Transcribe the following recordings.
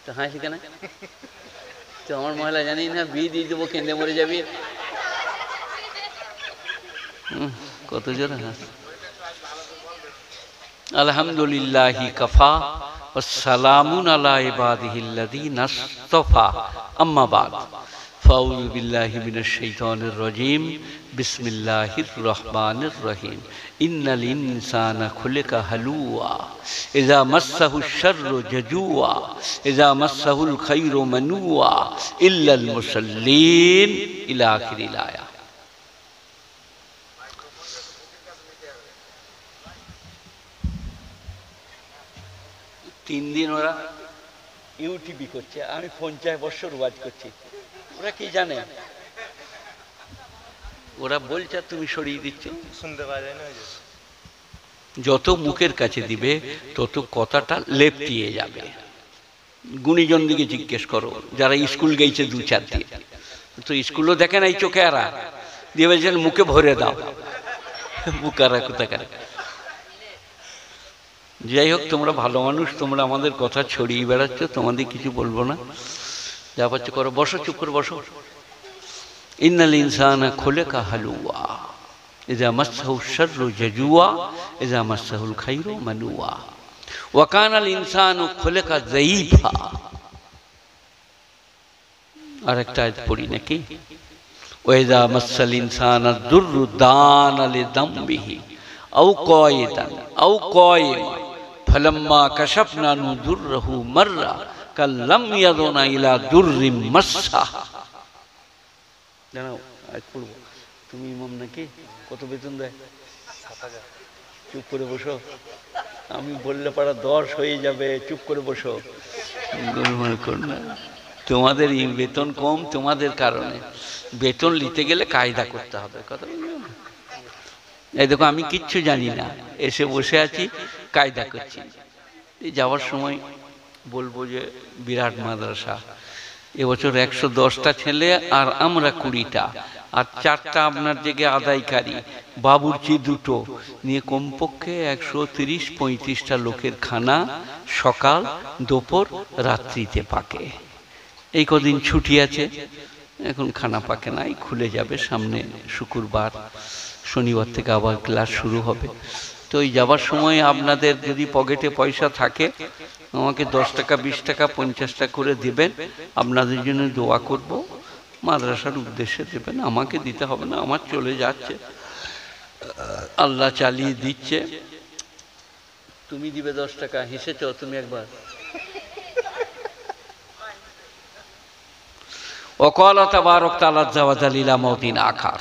তো হাসি কেন? তো আমার মহিলা জানি না, বিয়ে দিয়ে দেবো, কেঁদে মরে যাবি। কত জোরে হাস। আলহামদুলিল্লাহি কাফা ওয়াসসালামুন আলা ইবাদিহিল্লাযীনা ইসতাফা, আম্মা বাদ। ফাউযু বিল্লাহি মিনাশ শাইতানির রাজীম। বিসমিল্লাহির রহমানির রহিম। ইন্নাল ইনসানা খুলিকা হালুয়া ইযা মাসসাহুশ শাররু জাজুয়া ইযা মাসসাহুল খায়রু মানুয়া ইল্লাল মুসাল্লিন ইলা আখিরিল আয়া। 3 দিন ওরা ইউটিউবই করছে, আমি 50 বছর ওয়াজ করছি। ওরা কি জানে? ওরা বলছে তুমি সরিয়ে দিচ্ছে, শুনতে পারে না। যত মুখের কাছে দিবে তত কথাটা লেপটিয়ে যাবে। গুণীজন দিকে জিজ্ঞেস করো, যারা স্কুল গেছে 2-4 দিন, তো স্কুলও দেখে না এই চোখে আরা দিয়ে বলছেন মুখে ভরে দাও, বুকারা কোথাকার। যাই হোক, তোমরা ভালো মানুষ, তোমরা আমাদের কথা ছড়িয়ে বেড়াচ্ছ, তোমাদের কিছু বলবো না, যা পাচ্ছ করো। বসো, চুপ করে বসো। ইন্নাল ইনসানা খুলিকা হালুয়া ইযা মাসসাহুশ শাররু জাজুয়া ইযা মাসসাহুল খায়রু মানুয়া ওয়া কানাল ইনসানু খুলিকা যায়ীফা। আরেকটা আয়াত পড়ি নাকি? ওয়া ইযা মাসসাল ইনসানা দুররু দানা লিযামবিহি আও কায়িদান আও কায়িমান ফালাম্মা কাশাফনা আনহু দুররাহু মাররা কাল্লাম ইয়াদুনা ইলা দুররিম মাসসা। জানাও আয়াত পড়বো। তুমি ইমাম নাকি? কত বেতন দেয়? 7,000। চুপ করে বসো, আমি বললে পারা 10 হয়ে যাবে। চুপ করে বসো। তোমাদের বেতন কম, তোমাদের কারণে। বেতন নিতে গেলে কায়দা করতে হবে। কথা বললাম। এই দেখো, আমি কিচ্ছু জানি না, এসে বসে আছি, কায়দা করছি। এই যাওয়ার সময় বলবো যে বিরাট মাদ্রাসা, এবছর 110টা ছেলে আর আমরা 20টা, আর 4টা আপনার জেগে আদায়কারী, বাবুর্চি 2টো নিয়ে কমপক্ষে 130-35টা লোকের খানা সকাল, দুপুর, রাত্রিতে পাকে। এই কদিন ছুটি আছে, এখন খানা পাকে নাই, খুলে যাবে সামনে শুক্রবার, শনিবার থেকে আবার ক্লাস শুরু হবে। তো ওই যাবার সময় আপনাদের যদি পকেটে পয়সা থাকে, আমাকে 10 টাকা, 20 টাকা, 50 টাকা করে দেবেন, আপনাদের জন্য দোয়া করব। মাদ্রাসার উদ্দেশ্যে দেবেন, আমাকে দিতে হবে না, আমার চলে যাচ্ছে, আল্লাহ চালিয়ে দিচ্ছে। তুমি দিবে 10 টাকা, হেসেছ তুমি একবার। وقال تبارك تعالى عز وجل إلى موضع آخر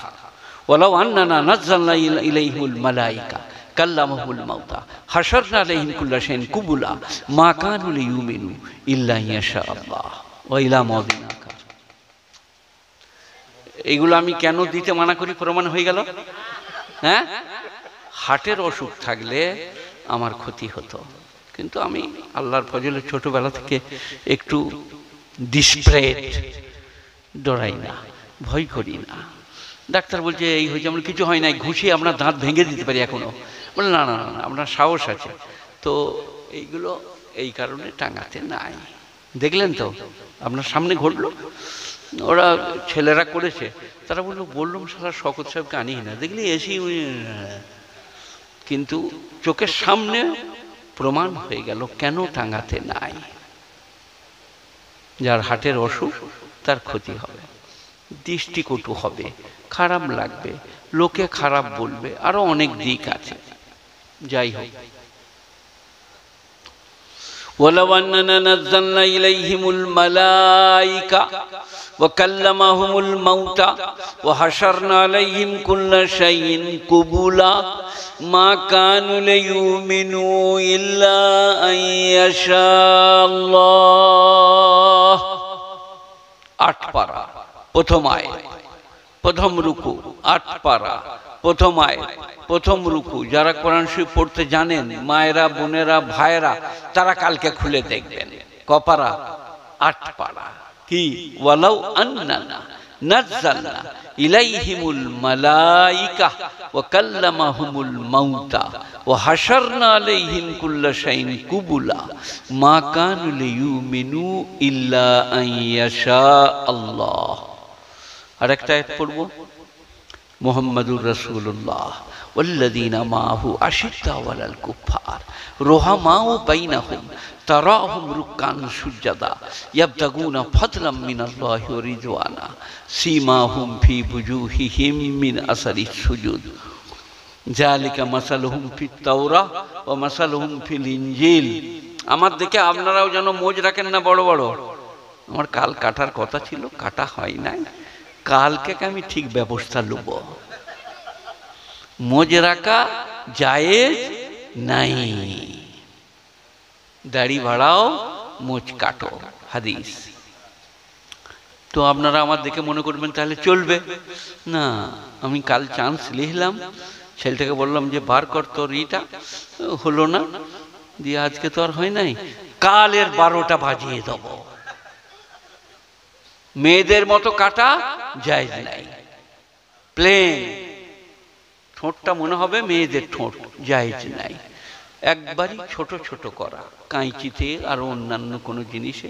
ولو أننا نزلنا إليهم الملائكة كلمهم الموتى حشرنا عليهم كل شيء قبلا ما كانوا ليؤمنوا إلا إن يشاء الله وإلى موضع آخر। এগুলো আমি কেন দিতে মানা করি প্রমাণ হয়ে গেল। হ্যাঁ, হার্টের অসুখ থাকলে আমার ক্ষতি হতো, কিন্তু আমি আল্লাহর ফজলে ছোটবেলা থেকে একটু ডিসপ্রেট, ডরাই না, ভয় করি না। ডাক্তার বলছে এই হয়েছে, আমরা কিছু হয় নাই, ঘুষিয়ে আমরা দাঁত ভেঙে দিতে পারি এখনো। বলে না না না, আপনার সাহস আছে। তো এইগুলো এই কারণে টাঙাতে নাই। দেখলেন তো, আপনার সামনে ঘটলো, ওরা ছেলেরা করেছে, তারা বললাম সারা শওকত সাহেবকে আনি না, দেখলি এসি, কিন্তু চোখের সামনে প্রমাণ হয়ে গেল কেন টাঙাতে নাই। যার হার্টের অসুখ তার ক্ষতি হবে, দৃষ্টিকটু হবে, খারাপ লাগবে, লোকে খারাপ বলবে, আরো অনেক দিক আছে। যাই হোক, ولو أننا نزلنا إليهم الملائكة وكلمهم الموتى وحشرنا عليهم كل شيء قبلا ما كانوا ليؤمنوا إلا أن يشاء الله। 8 পারা প্রথম আয়াত, প্রথম রুকু, 8 পারা প্রথম আয়াত, প্রথম রুকু। যারা কোরআন শরীফ পড়তে জানেন, মায়েরা, বোনেরা, ভাইয়েরা, তারা কালকে খুলে দেখবেন। কপারা? 8 পারা। কি? ওয়ালাউ আন্নানা নাযালনা ইলাইহিমুল মালাইকা ওয়া কাল্লামাহুমুল মাউতা ওয়া হাশারনা আলাইহিম কুল্লা শাইইন কুবুলা মা কানু লিয়ুমিনু ইল্লা আন ইয়াশা আল্লাহ। আরেকটা আয়াত পড়ব, মুহাম্মাদুর রাসূলুল্লাহ ওয়াল্লাযীনা মাআহু আশিদ্দাউ আলাল কুফফার রুহামাউ বাইনাহুম তারাহুম রুকআন সুজ্জাদা ইয়াবতাগুনা ফাদলাম মিনাল্লাহি ওয়া রিদওয়ানা সীমাহুম ফি বুজুহিহিম মিন আসারিস সুজুদ যালিকা মাসালুহুম ফিত তাওরাহ ওয়া মাসালুহুম ফিল ইনজিল। আমার দেখে আপনারাও যেন মোজ রাখেন না বড় বড়। আমার কাল কাটার কথা ছিল, কাটা হয় নাই। কালকে আমি ঠিক ব্যবস্থা লব। মোজ রাখা জায়েজ নাই, দাড়ি বাড়াও মোজ কাটো, হাদিস। তো আপনারা আমার দেখে মনে করবেন তাহলে চলবে না। আমি কাল চান্স লিখলাম, ছেলেটাকে বললাম যে বার কর তোর ইটা, হলো না, দিয়ে আজকে তো আর হয় নাই, কালের 12টা বাজিয়ে দেব। মেয়েদের মতো কাটা জায়েজ নাই, প্লেন ঠোঁটটা মনে হবে মেয়েদের ঠোঁট, জায়েজ নাই। একবারই ছোট ছোট করা, কাঁচিতে আর অন্যান্য কোনো জিনিসে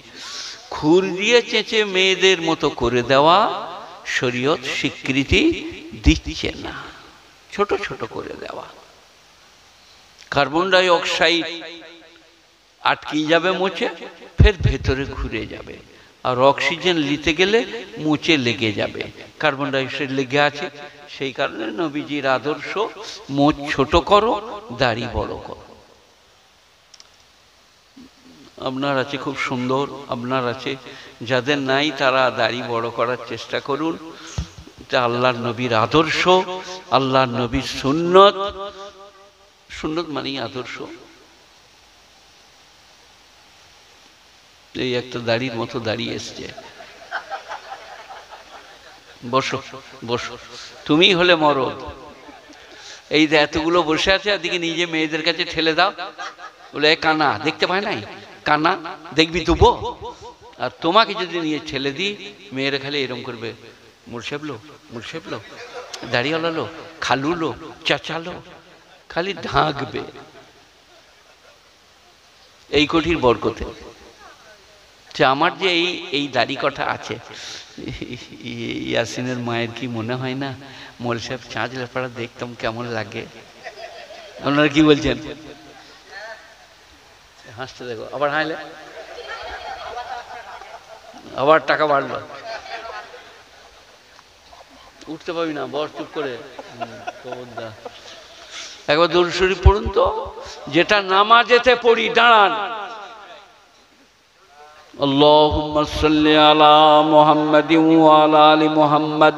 খুর দিয়ে চেঁচে মেয়েদের মতো করে দেওয়া শরীয়ত স্বীকৃতি দিচ্ছে না। ছোট ছোট করে দেওয়া, কার্বন ডাই অক্সাইড আটকে যাবে মোচে, ফের ভেতরে ঘুরে যাবে, আর অক্সিজেন নিতে গেলে মোচে লেগে যাবে, কার্বন ডাই অক্সাইড লেগে আছে। সেই কারণে নবীজির আদর্শ মোচ ছোট করো, দাড়ি বড় করো। আপনার আছে খুব সুন্দর, আপনার আছে, যাদের নাই তারা দাড়ি বড় করার চেষ্টা করুন। এটা আল্লাহর নবীর আদর্শ, আল্লাহর নবীর সুন্নত। সুন্নত মানেই আদর্শ। এই একটা দাড়ির মতো দাঁড়িয়ে এসছে, বসো বসো, তুমি হলে মরদ। এই যে এতগুলো বসে আছে, এদিকে নিজে মেয়েদের কাছে ঠেলে দাও, বলে কানা দেখতে পায় নাই, কানা দেখবি তুবো। আর তোমাকে যদি নিয়ে ঠেলে দিই, মেয়েরা খালি এরকম করবে, মুর্শেবলো মুর্শেবলো, দাড়িওয়ালালো, খালুলো, চাচালো, খালি ঢাকবে। এই কঠির বরকতে যে আমার যে এই দাড়ি কটা আছে, ইয়াসিনের মায়ের কি মনে হয় না মোল সাহেব চাঁদ লেপাড়া দেখতাম কেমন লাগে? আপনারা কি বলছেন? হাসতে দেখো, আবার হাইলে, আবার টাকা বাড়লো, উঠতে পাবি না, বর চুপ করে। একবার দরুদ শরীফ পড়ুন তো, যেটা নামাজেতে পড়ি, দাঁড়ান। اللهم صل على محمد وعلى آل محمد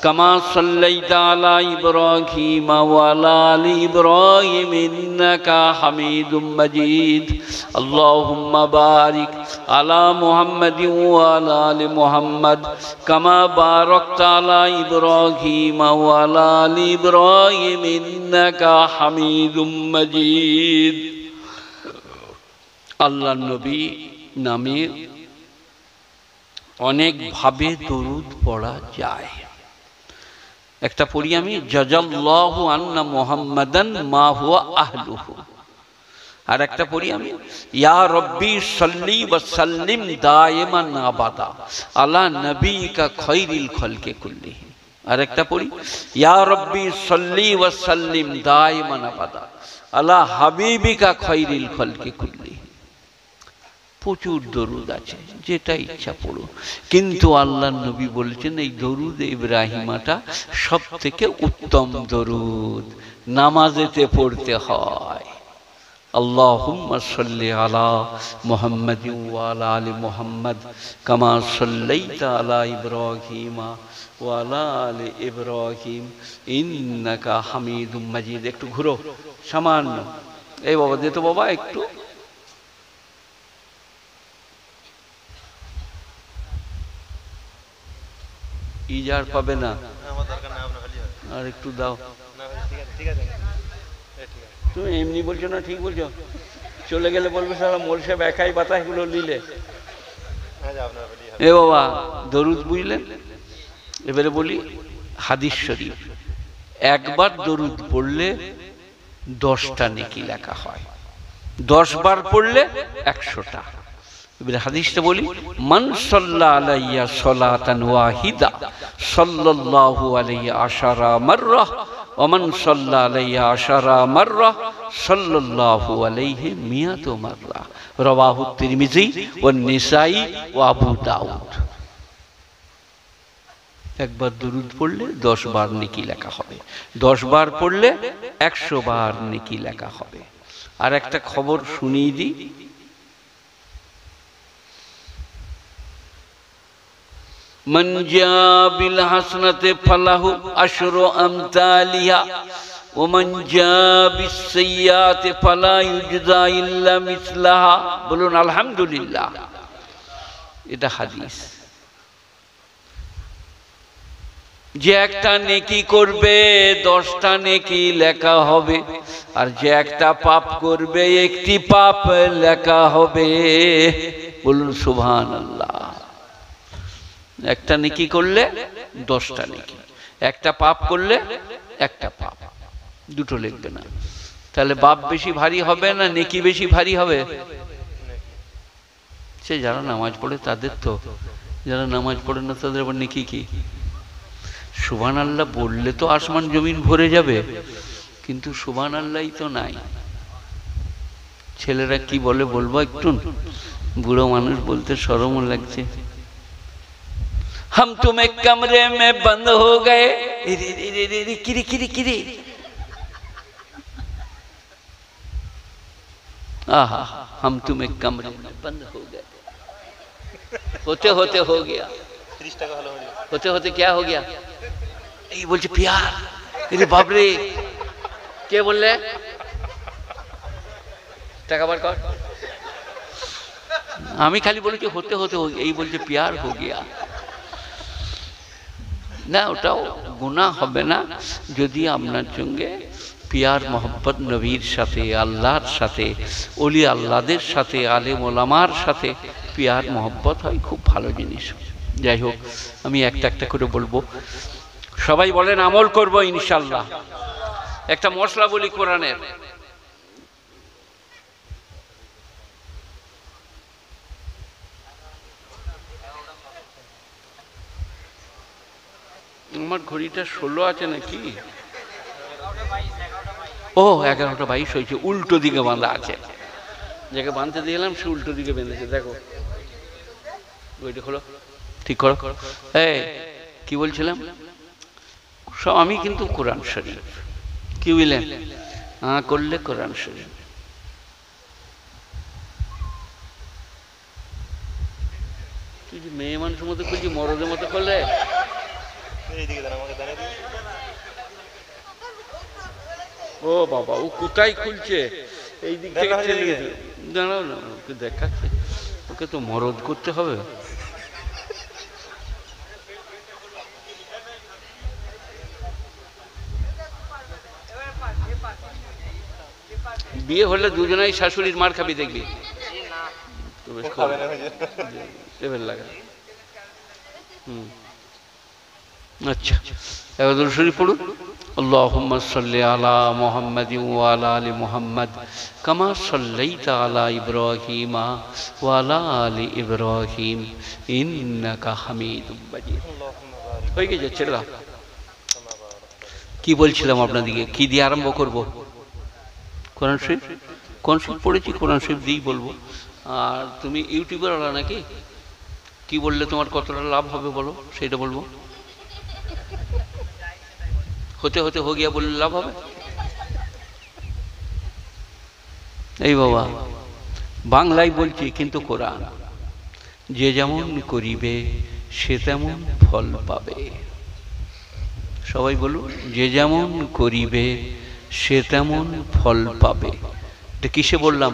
كما صليت على إبراهيم وعلى آل إبراهيم إنك حميد مجيد اللهم بارك على محمد وعلى آل محمد كما باركت على إبراهيم وعلى آل إبراهيم إنك حميد مجيد। আল্লাহ নবী নামে অনেক ভাবে দরুদ পড়া যায়। একটা পড়ি আমি, জাযাল্লাহু আন্না মুহাম্মাদান মা হুয়া আহলুহু। আর একটা পড়ি আমি, ইয়া রব্বি সাল্লি ওয়া সাল্লিম দাইমান আবাদা আলা নবিকা খায়রিল খালকি কুল্লিহিম। আর একটা পড়ি, ইয়া রব্বি সাল্লি ওয়া সাল্লিম দাইমান আবাদা আলা হাবিবিকা খায়রিল খালকি কুল্লিহিম। প্রচুর দরুদ আছে, যেটা ইচ্ছা পড়ো, কিন্তু আল্লাহ নবী বলেছেন এই দরুদ ইব্রাহিমাটা সব থেকে উত্তম দরুদ, নামাজেতে পড়তে হয়। আল্লাহুম্মা সাল্লি আলা মুহাম্মাদিন ওয়া আলা আলি মুহাম্মাদ কামা সাল্লাইতা আলা ইব্রাহিম ওয়া আলা আলি ইব্রাহিম ইন্নাকা হামিদুম মাজিদ। একটু ঘুরো সামান্য, এই বাবা দে তো বাবা একটু। ইজার পাবে না, আর একটু দাও। তুমি এমনি বলছো না, ঠিক বলছো। চলে গেলে বলবে সারা মোল সাহেব একাই বাতাসগুলো নিলে। এ বাবা দরুদ বুঝলেন? এবারে বলি হাদিস শরীফ, একবার দরুদ পড়লে 10টা নেকি লেখা হয়, 10 বার পড়লে 100টা। এবারে হাদিসটা বলি, মান সাল্লা আলাইয়া সালাতান ওয়াহিদা সাল্লাল্লাহু আলাইহি আশারা মাররা ওয়া মান সাল্লা আলাইয়া আশারা মাররা সাল্লাল্লাহু আলাইহি মিয়াতু মাররা, রাওয়াহু তিরমিজি ওয়া নিসাই ওয়া আবু দাউদ। একবার দরুদ পড়লে 10 বার নেকি লেখা হবে, 10 বার পড়লে 100 বার নেকি লেখা হবে। আর একটা খবর শুনিয়ে দিই, মান জা বিল হাসনাতি ফালাহু আশরু আমতালিহা ওয়া মান জা বিস সাইয়্যাতি ফালা ইউজজা ইল্লা মিসলাহা। বলুন আলহামদুলিল্লাহ। এটা হাদিস। যে একটা নেকি করবে 10টা নেকি লেখা হবে, আর যে একটা পাপ করবে 1টি পাপ লেখা হবে। বলুন সুবহানাল্লাহ। একটা নেকি করলে 10টা নেকি, একটা পাপ করলে 1টা পাপ, দুটো লিখবে না। তাহলে পাপ বেশি ভারী হবে না নেকি বেশি ভারী হবে? সে যারা নামাজ পড়ে তাদের তো, যারা নামাজ পড়ে না তাদের আবার নেকি কি? সুবহানাল্লাহ বললে তো আসমান জমিন ভরে যাবে, কিন্তু সুবহানাল্লাহই তো নাই। ছেলেরা কি বলে বলবো একটু? বুড়ো মানুষ বলতে শরমও লাগছে। हम तुम एक कमरे में बंद हो गए, किरी किरी किरी, आहा, हम तुम एक कमरे में बंद हो गए। होते होते हो गया, होते होते क्या हो गया? ये बोलছে प्यार। अरे बाप रे, কে বললে? টাকা বার কর। আমি খালি বলেছি হতে হতে, এই বলছে প্যার হো গিয়া। না, ওটাও গুনাহ হবে না যদি আপনার সঙ্গে পিয়ার মোহাম্মদ নবীর সাথে, আল্লাহর সাথে, ওলি আল্লাহদের সাথে, আলেম ওলামার সাথে পিয়ার মোহাম্মত হয়, খুব ভালো জিনিস। যাই হোক, আমি একটা একটা করে বলবো, সবাই বলেন আমল করব ইনশাআল্লাহ। একটা মশলা বলি কোরআনের, আমার ঘড়িটা 16 আছে নাকি? ও 11:22 হয়েছে, উল্টো দিকে বাঁধা আছে। যাকে বাঁধতে দিলাম সে উল্টো দিকে বেঁধেছে, দেখো ওইটা খোলো, ঠিক করো। এই কি বলছিলাম? সব আমি কিন্তু কোরআন শরীফ, কি বুঝলেন? করলে কোরআন শরীফ। তুই যে মেয়ে মানুষের মতো খুলছি, মরদের মতো করলে। ও বাবা, ও কোথায় খুলছে? এই দিক থেকে দাঁড়াও না, ওকে দেখাচ্ছে, ওকে তো মরদ করতে হবে। বিয়ে হলে দুজনাই শাশুড়ির মার খাবি, দেখবি লাগা। আচ্ছা, এবার দুরূদ শরীফ পড়ুন। আল্লাহুম্মা সাল্লি আলা মুহাম্মাদিন ওয়া আলা আলি মুহাম্মাদ কামা সাল্লাইতা আলা ইব্রাহিম ওয়া আলা আলি ইব্রাহিম ইন্নাকা হামিদুম মাজিদ। হয়ে গেছে ছেলেরা? কি বলছিলাম আপনাদেরকে? কি দিয়ে আরম্ভ করব? কোরআন শরীফ। কোরআন শরীফ পড়েছি, কোরআন শরীফ দিয়েই বলবো। আর তুমি ইউটিউবার হলো নাকি? কি বললে তোমার কতটা লাভ হবে বলো, সেটা বলবো। হতে হতে হো গিয়া বললে লাভ হবে? এই বাবা, বাংলায় বলছি কিন্তু কোরআন। যে যেমন করিবে সে তেমন ফল পাবে। সবাই বলুন, যে যেমন করিবে সে তেমন ফল পাবে। এটা কিসে বললাম?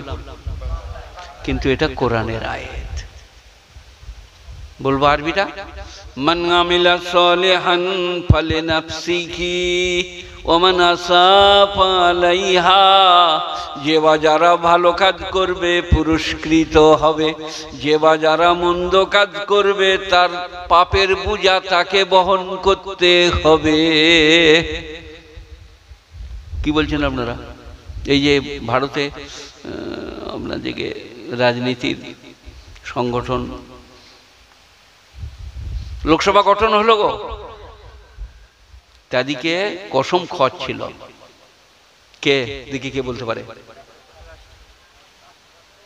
কিন্তু এটা কোরআনের আয়াত। বলবো আরবিটা, মান আমিলা সালিহান ফালিনাফসিহি ওয়া মান আসাআ ফালাইহা। যে বা যারা ভালো কাজ করবে পুরস্কৃত হবে, যে বা যারা মন্দ কাজ করবে তার পাপের বোঝা তাকে বহন করতে হবে। কি বলছেন আপনারা? এই যে ভারতে আপনাদেরকে রাজনীতির সংগঠন লোকসভা গঠন হলো গো, তাদিকে কসম খাওয়াচ্ছিল। কে দেখি কে বলতে পারে?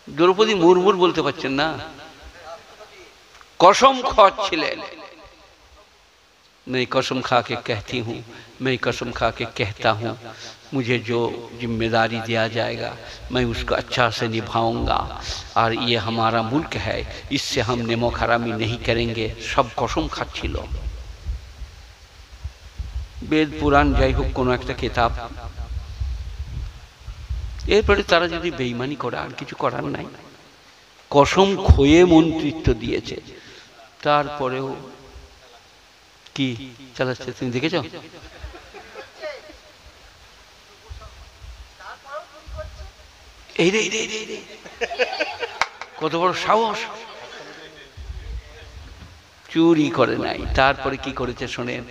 দ্রৌপদী মুর্মুর বলতে পারছেন না? কসম খাওয়াচ্ছিলেন। मैं कसम खा के कहती हूँ, मैं कसम खा के कहता हूँ, मुझे जो जिम्मेदारी दिया जाएगा मैं उसको अच्छा से निभाऊंगा, और ये हमारा मुल्क है, इससे हम नेमो खरामी नहीं करेंगे। सब कसम खाচ্ছিল। বেদ পুরাণ যাই হোক কোনো একটা কিতাব, এরপরে তারা যদি বেঈমানি করে আর কিছু করার নাই। কসম খয়ে মন্ত্রিত্ব দিয়েছে, তারপরেও কি চালাচ্ছে তুমি দেখেছ? এই রে কত বড় সাহস! চুরি করে নাই, তারপরে কি করেছে শোনেন,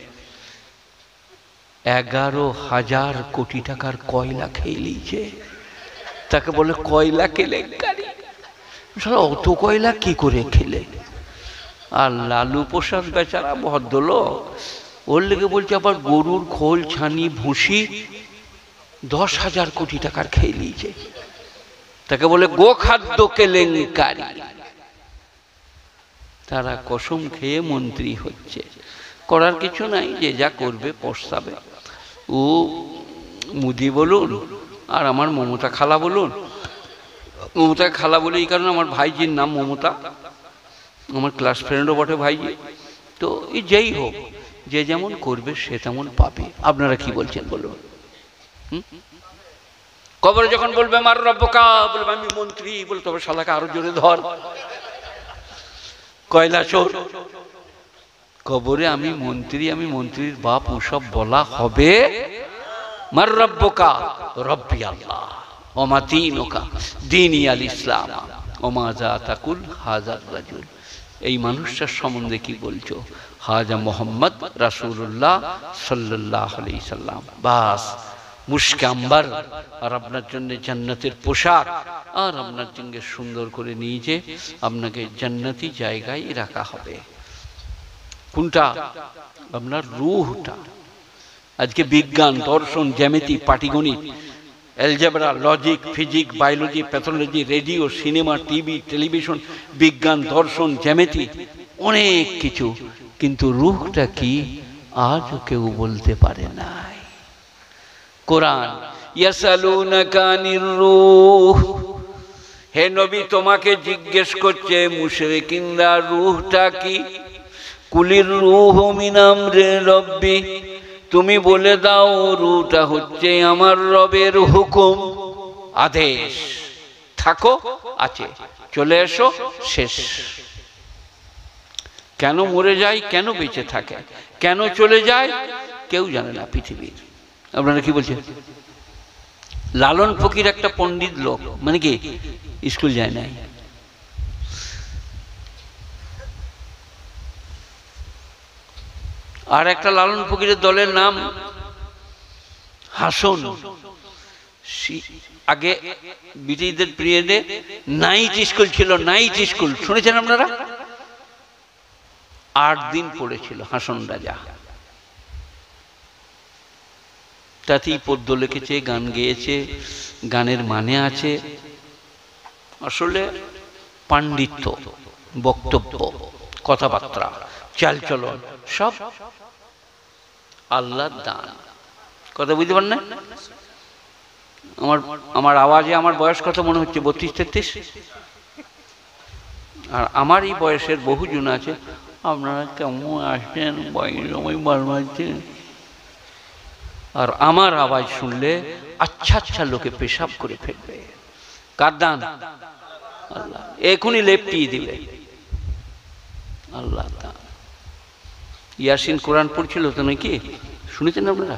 11,000 কোটি টাকার কয়লা খেয়ে নিয়েছে। তাকে বলে কয়লা কেলেঙ্কারি। অত কয়লা কি করে খেলে? আর লালু প্রসাদ বেচারা ভদ্রলোক, ওর লেগে বলছে আবার গরুর খোল ছানি ভুসি 10,000 কোটি টাকার খেয়ে নিয়েছে। তাকে বলে গোখাদ্য কেলেঙ্কারি। তারা কসম খেয়ে মন্ত্রী হচ্ছে, করার কিছু নাই, যে যা করবে পস্তাবে। ও মোদি বলুন আর আমার মমতা খালা বলুন, মমতা খালা বলে এই কারণে আমার ভাইজির নাম মমতা, আমার ক্লাস ফ্রেন্ডও বটে ভাইজি। তো এই যেই হোক, যে যেমন করবে সে তেমন পাবে। আপনারা কি বলছেন বলুন? কবরে যখন বলবে মার রব্বকা, বলবে আমি মন্ত্রী, বলে তবে শালাকে আরো জোরে ধর, কয়লা চোর। কবরে আমি মন্ত্রী, আমি মন্ত্রীর বাপ, ওসব বলা হবে। মার রব্বকা, রব্বি আল্লাহ, ওমা দীনুকা, দীনি আল ইসলাম, ওমা জাতাকুল হাজার রাজুল। এই মানুষটার সম্বন্ধে কি বলছো? হাজা মোহাম্মদ রাসূলুল্লাহ সাল্লাল্লাহু আলাইহি সাল্লাম। বাস মুশকে আম্বার, আর আপনার জন্য জান্নাতের পোশাক, আর আপনার সঙ্গে সুন্দর করে নিয়ে যে আপনাকে জান্নাতি জায়গায় রাখা হবে। কোনটা? আপনার রূহটা। আজকে বিজ্ঞান, দর্শন, জ্যামিতি, পাটিগণিত, algebra, logic, physics, biology, pathology, radio, cinema, TV, television, বিজ্ঞান, দর্শন, জ্যামিতি, অনেক কিছু, কিন্তু রূহটা কি আজও কেউ বলতে পারে নাই। কোরআন, ইয়াসালুনাকা আনির রূহ, হে নবী তোমাকে জিজ্ঞেস করছে মুশরিকিনরা রূহটা কি? কুলির রূহু মিন আমরি রব্বি, তুমি বলে দাও রূহটা হচ্ছে আমার রবের হুকুম, আদেশ। থাকো, আছে, চলে এসো, শেষ। কেন মরে যায়, কেন বেঁচে থাকে, কেন চলে যায়, কেউ জানে না পৃথিবীর। আপনারা কি বলছেন? লালন ফকির একটা পণ্ডিত লোক, মানে কি স্কুল যায় নাই, আর একটা লালন ফকিরের দলের নাম হাসন। আগে ব্রিটিশদের পিরিয়ডে নাইট স্কুল ছিল, নাইট স্কুল শুনেছেন আপনারা? 8 দিন পড়েছিল হাসন রাজা, তাতেই পদ্য লিখেছে, গান গেয়েছে, গানের মানে আছে। আসলে পাণ্ডিত্য, বক্তব্য, কথাবার্তা, চালচলন সব আল্লাহর দান। কথা বুঝতে পারেন না? আমার আওয়াজে আমার বয়স কত মনে হচ্ছে? 32-33। আর আমার এই বয়সের বহুজন আছে, আপনারা কেমন আসছেন, বয়স বাড়ছেন। আর আমার আওয়াজ শুনলে আচ্ছা আচ্ছা লোকে পেশাব করে ফেলবে। কার দান? আল্লাহ। এখনই লেপটিয়ে দিবে। আল্লাহ ইয়াসিন কোরআন পড়ছিল তো নাকি, শুনেছেন আপনারা?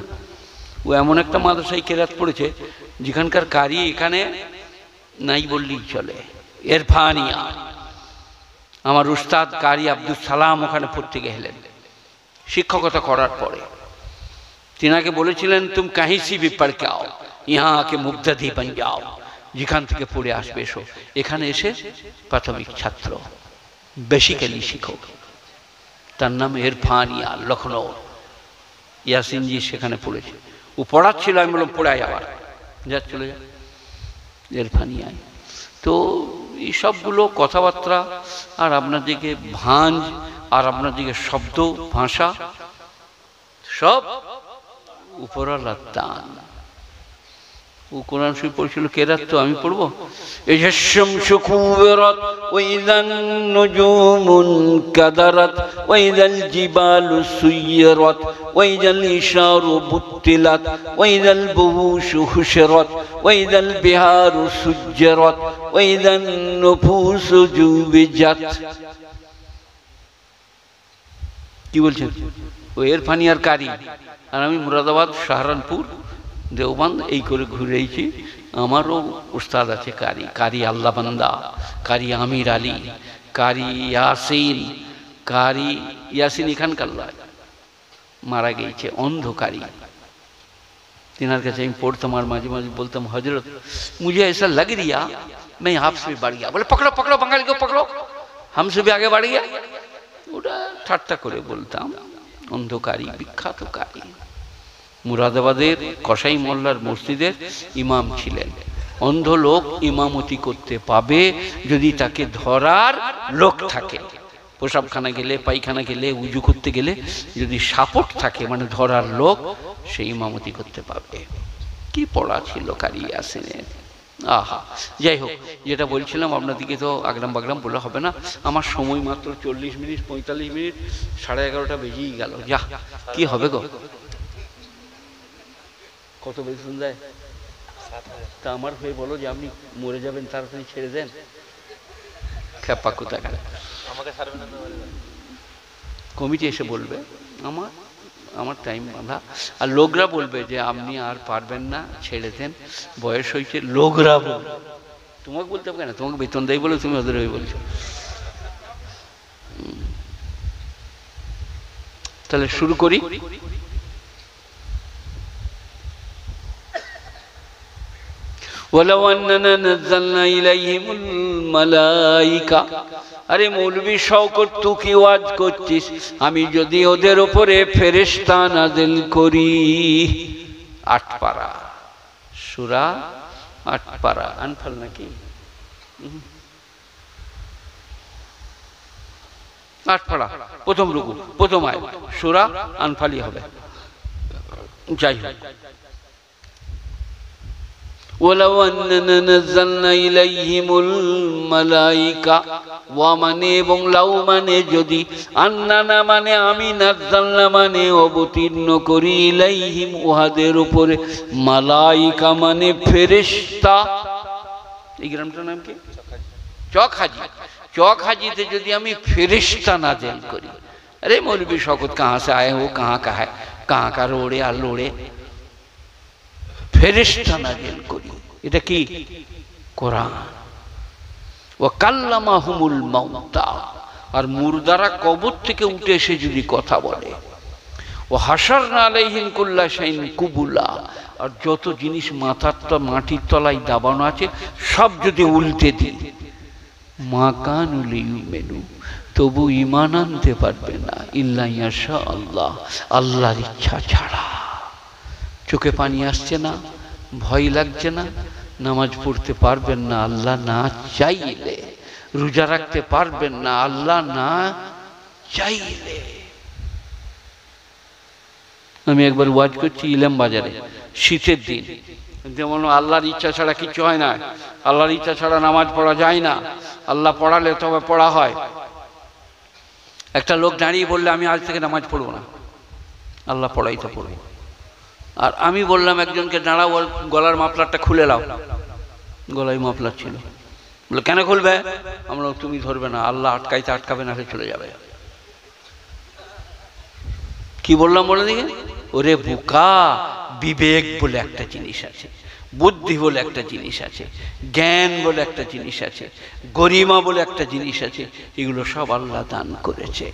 ও এমন একটা মাদ্রাসায় কেরাত পড়েছে যেখানকার কারি এখানে নাই বললেই চলে। ইরফানিয়া, আমার উস্তাদ কারি আব্দুল সালাম ওখানে পড়তে গেলেন শিক্ষকতা করার পরে। তিনাকে বলেছিলেন তুমি কাहीं से भी पढ़ के आओ, यहाँ आके मुब्तदी बन जाओ, যেখান থেকে পড়ে আসবে এসো, এখানে এসে প্রাথমিক ছাত্র বেসিক্যালি শিখো। তার নাম ইরফানিয়া, লখনৌ। ইয়াসিনজি সেখানে পড়েছে, ও পড়াচ্ছিল, আমি বললাম পড়াই আবার, যা চলে যা ইরফানিয়ায়। তো এই সবগুলো কথাবার্তা আর আপনাদেরকে ভাঁজ আর আপনাদেরকে শব্দ ভাষা সব উপরওয়ালার দান। ও কোরআন শরীফ পড়ছিল কেরাত, তো আমি পড়বো ইজাশ-শামসু কুবিরাত ওয়া ইযান নুজুমুন কাদারাত ওয়া ইযাল জিবালু সুয়িরাত ওয়া ইযাল ইশারু বুত্তিলাত ওয়া ইযাল বুহুশু হুশিরাত ওয়া ইযাল বিহারু সুজ্জিরাত ওয়া ইযান নুফুসু জুবিজাত। কি বলছেন? ও ইরফানিয়ার কারি, আর আমি মুরাদাবাদ, সাহারানপুর, দেওবন্দ এই করে ঘুরেছি। আমারও উস্তাদ আছে কারি, কারি আল্লাহ বান্দা, কারি আমির আলী, কারি ইয়াসিন। কারি ইয়াসিন এখানকার লয়, মারা গেছে, অন্ধকারী। তিনার কাছে আমি পড়তাম আর মাঝে মাঝে বলতাম হজরত मुझे ऐसा लग रिया मैं आपसे भी बढ़ गया। बोले पकड़ो पकड़ो बंगाली को पकड़ो, हमसे भी आगे बढ़ गया। ওটা ঠাট্টা করে বলতাম। অন্ধকারী, বিখ্যাত কারি, মুরাদাবাদের কসাই মোল্লার মসজিদের ইমাম ছিলেন। অন্ধ লোক ইমামতি করতে পাবে যদি তাকে ধরার লোক থাকে। প্রসাবখানা গেলে, পায়খানা গেলে, উজু করতে গেলে যদি সাপোর্ট থাকে, মানে ধরার লোক, সে ইমামতি করতে পাবে। কি পড়া ছিল কারি ইয়াসিনের, আহা। যাই হোক, যেটা বলছিলাম আপনাদেরকে তো আগরাম বাগরাম বলে হবে না। আমার সময় মাত্র 40 মিনিট, 45 মিনিট, 11:30 বেজেই গেল। যা কি হবে গো, কত বেতন দেয়? তা আমার হয়ে বলো যে আপনি মরে যাবেন, তাড়াতাড়ি ছেড়ে দেন। খেপা কোথাকার, কমিটি এসে বলবে আমার টাইম বাঁধা, আর লোকরা বলবে যে আপনি আর পারবেন না, ছেড়ে দেন, বয়স হয়েছে। লোকরা বলবে, তোমাকে বলতে হবে কেন? তোমাকে বেতন দেয় বলে তুমি ওদের হয়ে বলছো। তাহলে শুরু করি। ولو أننا نزلنا إليهم الملائكة। আরে মৌলভী শওকত, তুই কি ওয়াজ করছিস? আমি যদি ওদের উপরে ফেরেশতা নাযিল করি। 8 পারা সূরা, 8 পারা আনফাল নাকি 8 পারা, প্রথম রুকু, প্রথম আয়াত, সূরা আনফালই হবে। যাই হোক, ولو أننا نزلنا إليهم الملائكة ومن এবং লাউ মানে যদি, আন্নানা মানে আমি, নাযালনা মানে অবতীর্ণ করি, ইলাইহিম উহাদের উপরে, মালাইকা মানে ফেরেশতা। এই গ্রামটার নাম কি? চকহাজি। চকহাজিতে যদি আমি ফেরেশতা নাযিল করি। আরে মৌলভী শওকত कहाँ से आए हो, कहाँ का है, कहाँ का रोड़े আর লোড়ে, ফেরেশতা নাযিল করি। এটা কি? কোরআন। ওয়া কাল্লামাহুমুল মাউতা, আর মুরদারা কবর থেকে উঠে এসে যদি কথা বলে। ওয়া হাশারনা আলাইহিম কুল্লা শাইইন কুবুলা, আর যত জিনিস মাটির তলায় দাবানো আছে সব যদি উল্টে দিই। মা কানু লিউমিনু, তবু ঈমান আনতে পারবে না, ইল্লা ইয়াশা আল্লাহ, আল্লাহর ইচ্ছা ছাড়া। চোখে পানি আসছে না, ভয় লাগছে না, নামাজ পড়তে পারবেন না আল্লাহ না চাইলে, রোজা রাখতে পারবেন না আল্লাহ না চাইলে। আমি একবার ওয়াজ করছি ইলাম বাজারে, শীতের দিন, যেমন আল্লাহর ইচ্ছা ছাড়া কিছু হয় না, আল্লাহর ইচ্ছা ছাড়া নামাজ পড়া যায় না, আল্লাহ পড়ালে তবে পড়া হয়। একটা লোক দাঁড়িয়ে বললে আমি আজ থেকে নামাজ পড়বো না, আল্লাহ পড়াই তো পড়বো। আর আমি বললাম একজনকে, দাঁড়াও, গলার মাফলারটা খুলে নাও। গলায় মাফলার ছিল, বলে কেন খুলবে? আমরা, তুমি ধরবে না, আল্লাহ আটকাইতে আটকাবে না, চলে যাবে। কি বললাম বলে দিকে? ওরে বোকা, বিবেক বলে একটা জিনিস আছে, বুদ্ধি বলে একটা জিনিস আছে, জ্ঞান বলে একটা জিনিস আছে, গরিমা বলে একটা জিনিস আছে, এগুলো সব আল্লাহ দান করেছে।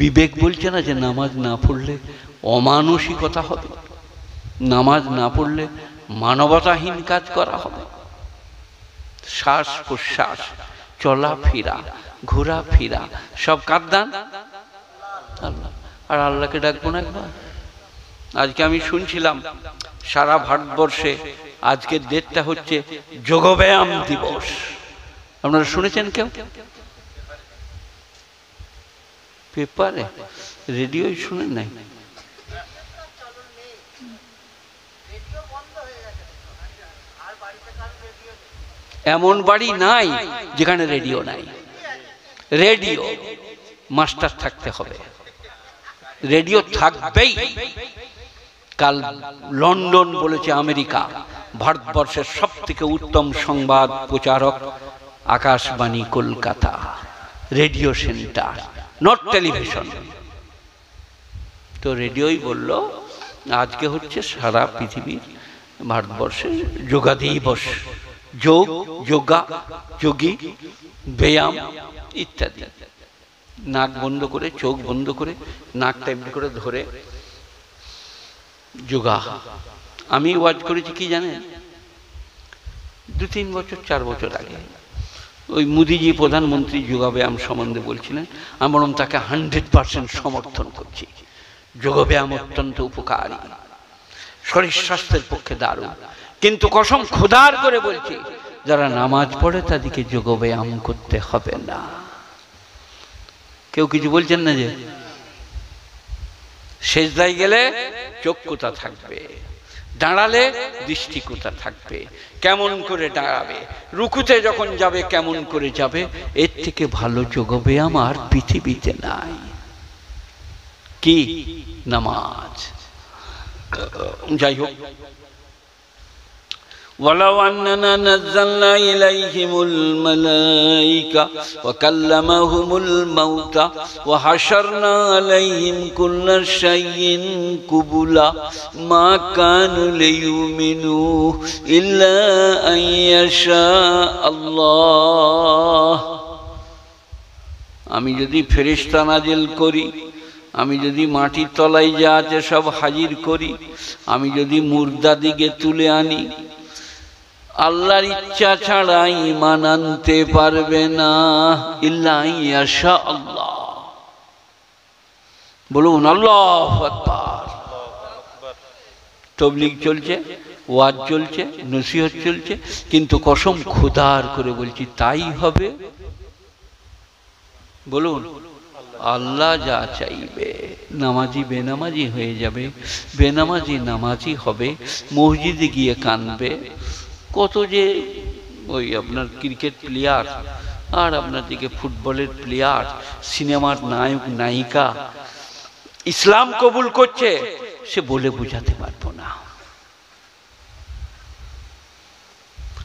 বিবেক বলছে না যে নামাজ না পড়লে অমানসিকতা হবে, নামাজ না পড়লে মানবতাহীন কাজ করা হবে। শ্বাস প্রশ্বাস, চলাফেরা, ঘোরাফেরা সব কার দান? আল্লাহ। আর আল্লাহকে ডাকবো না একবার? আজকে আমি শুনছিলাম সারা ভারতবর্ষে আজকের ডেটটা হচ্ছে যোগব্যায়াম দিবস। আপনারা শুনেছেন কেউ? পেপারে, রেডিওয় শুনেন নাই? এমন বাড়ি নাই যেখানে রেডিও নাই। রেডিও মাস্টার থাকতে হবে, রেডিও থাকবেই। কাল লন্ডন বলেছে আমেরিকা ভারতবর্ষের সব থেকে উত্তম সংবাদ প্রচারক Akashvani Kolkata, radio centre, not television. তো রেডিওই বলল আজকে হচ্ছে সারা পৃথিবীর ভারতবর্ষের যোগা দিবস। যোগ, যোগা, যোগী, ব্যায়াম ইত্যাদি। নাক বন্ধ করে, চোখ বন্ধ করে, নাকটা এমনি করে ধরে যোগা। আমি ওয়াজ করেছি কি জানেন? 2-3 বছর 4 বছর আগে ওই মোদিজি প্রধানমন্ত্রী যোগাব্যায়াম সম্বন্ধে বলছিলেন। আমি বরং তাকে 100% সমর্থন করছি। যোগব্যায়াম অত্যন্ত উপকারী, শরীর স্বাস্থ্যের পক্ষে দারুণ। কিন্তু কসম খোদার করে বলছি, যারা নামাজ পড়ে তাদেরকে যোগব্যায়াম করতে হবে না। কেউ কিছু বলছেন না? যে সেজদায় গেলে চোখ কোথা থাকবে, দাঁড়ালে দৃষ্টি কোথা থাকবে, কেমন করে দাঁড়াবে, রুকুতে যখন যাবে কেমন করে যাবে, এর থেকে ভালো যোগব্যায়াম আর পৃথিবীতে নাই। কি? নামাজ। যাই হোক, ولو أننا نزلنا إليهم الملائكة وكلمهم الموتى وحشرنا عليهم كل شيء قبلا ما كانوا ليؤمنوا إلا أن يشاء الله। আমি যদি ফেরেশতা নাজিল করি, আমি যদি মাটির তলায় যা আছে সব হাজির করি, আমি যদি মুর্দা দিকে তুলে আনি, আল্লাহর ইচ্ছা ছাড়া ঈমান আনতে পারবে না। ইল্লা ইয়াশা আল্লাহ। বলুন আল্লাহু আকবার। তাবলীগ চলছে, ওয়াজ চলছে, নসিহত চলছে, কিন্তু কসম খোদার করে বলছি তাই হবে। বলুন আল্লাহ যা চাইবে। নামাজি বেনামাজি হয়ে যাবে, বেনামাজি নামাজি হবে, মসজিদে গিয়ে কাঁদবে। কত যে ওই আপনার ক্রিকেট প্লেয়ার, আর আপনার দিকে ফুটবলের প্লেয়ার, সিনেমার নায়ক নায়িকা ইসলাম কবুল করছে, সে বলে বোঝাতে পারবো না।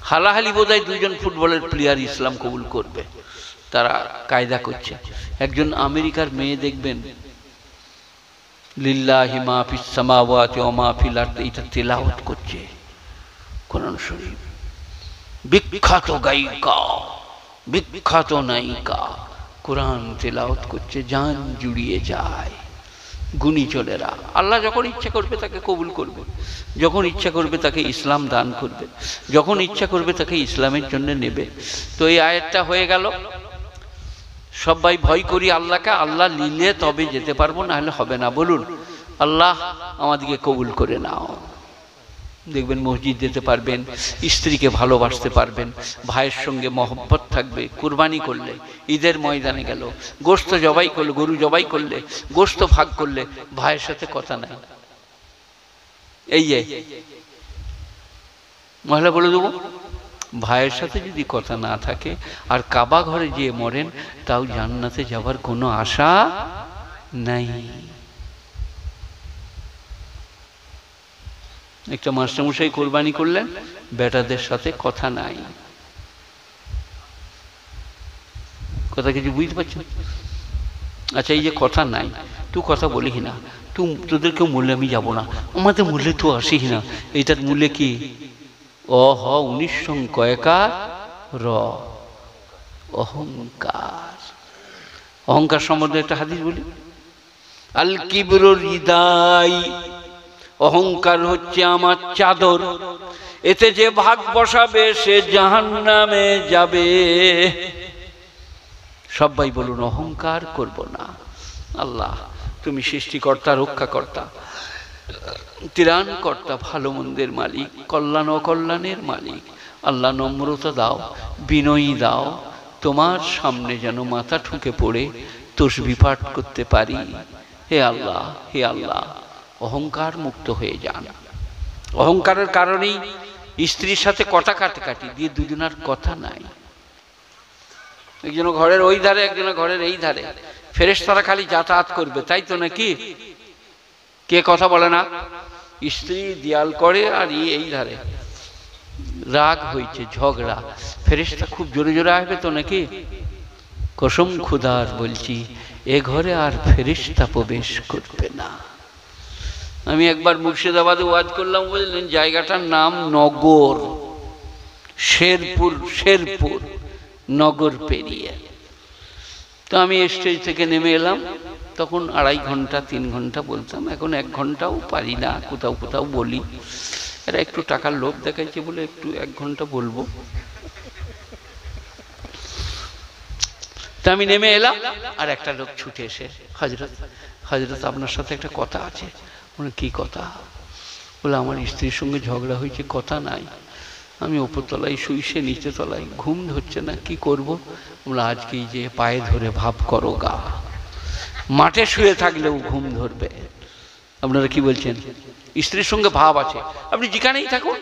হালাহালি বোধহয় 2 জন ফুটবলের প্লেয়ার ইসলাম কবুল করবে, তারা কায়দা করছে। একজন আমেরিকার মেয়ে দেখবেন লিল্লাহি মা ফিস সামাওয়াতি ওয়া মা ফিল আরদি, এটা তেলাওয়াত করছে কোরআন শরীফ। বিখ্যাত গায়িকা, বিখ্যাত নায়িকা কোরআন তেলাওয়াত করছে, জান জুড়িয়ে যায়। গুণী চলেরা, আল্লাহ যখন ইচ্ছা করবে তাকে কবুল করবে, যখন ইচ্ছা করবে তাকে ইসলাম দান করবে, যখন ইচ্ছা করবে তাকে ইসলামের জন্য নেবে। তো এই আয়াতটা হয়ে গেল। সবাই ভয় করি আল্লাহকে, আল্লাহ নিলে তবে যেতে পারবো, না হলে হবে না। বলুন আল্লাহ আমাদেরকে কবুল করে নাও। দেখবেন মসজিদ যেতে পারবেন, স্ত্রীকে ভালোবাসতে পারবেন, ভাইয়ের সঙ্গে মহব্বত থাকবে। কুরবানি করলে, ঈদের ময়দানে গেল, গোশত জবাই করলে, গরু জবাই করলে, গোশত ভাগ করলে, ভাইয়ের সাথে কথা নাই। এই যে মহিলা বলে দেবো, ভাইয়ের সাথে যদি কথা না থাকে আর কাবা ঘরে গিয়ে মরেন, তাও জান্নাতে যাবার কোনো আশা নাই। একটা মাস্টারমশাই কোরবানি করলেন, বেটাদের সাথে কথা নাই। কথা কিছু বুঝতে পারছেন? আচ্ছা, এই যে কথা নাই, তুই কথা বলিস না, তোদের কেউ মূল্যে আমি যাবো না, আমাদের মূল্যে তো আসিস না। এইটার মূল্যে কি? অহ 19 সংখ্য একার র, অহংকার। অহংকার সম্বন্ধে একটা হাদিস বলি, আল কিবরু রিদাই, অহংকার হচ্ছে আমার চাদর, এতে যে ভাগ বসাবে সে জাহান্নামে যাবে। সবাই বলুন অহংকার করব না। আল্লাহ তুমি সৃষ্টিকর্তা, রক্ষাকর্তা, ত্রাণকর্তা, ভালো মন্দের মালিক, কল্যাণ অকল্যাণের মালিক। আল্লাহ নম্রতা দাও, বিনয়ী দাও, তোমার সামনে যেন মাথা ঠুকে পড়ে তসবিহ পাঠ করতে পারি। হে আল্লাহ, হে আল্লাহ, অহংকার মুক্ত হয়ে যান। অহংকারের কারণেই স্ত্রীর সাথে কথা কাটাকাটি দিয়ে দুজনের কথা নাই। একজন ঘরের ওই ধারে, একজন ঘরের এই ধারে, ফেরেশতারা খালি যাতায়াত করবে, তাই তো নাকি? কে কথা বলে না? স্ত্রী দেয়াল করে আর এই ধারে, রাগ হয়েছে, ঝগড়া, ফেরেশতা খুব জোরে জোরে আসবে তো নাকি? কসম খুদার বলছি, এ ঘরে আর ফেরেশতা প্রবেশ করবে না। আমি একবার মুর্শিদাবাদে ওয়াজ করলাম, বললেন জায়গাটার নাম নগর, শেরপুর, শেরপুর নগর পেরিয়ে। তো আমি স্টেজ থেকে নেমে এলাম, তখন 2.5 ঘন্টা 3 ঘন্টা বলতাম, এখন 1 ঘন্টাও পারি না, কোথাও কোথাও বলি। এরা একটু টাকার লোভ দেখাইছে বলে একটু 1 ঘন্টা বলবো। তা আমি নেমে এলাম, আর একটা লোক ছুটে এসে, হযরত হযরত আপনার সাথে একটা কথা আছে। বলে কি কথা? বলে আমার স্ত্রীর সঙ্গে ঝগড়া হয়েছে, কথা নাই, আমি উপরতলায় শুই, সে নিচে তলায়, ঘুম ধরছে না, কি করব? বলে আজকে যে পায়ে ধরে ভাব করো গা, মাঠে শুয়ে থাকলেও ঘুম ধরবে। আপনারা কি বলছেন? স্ত্রীর সঙ্গে ভাব আছে, আপনি যেখানেই থাকুন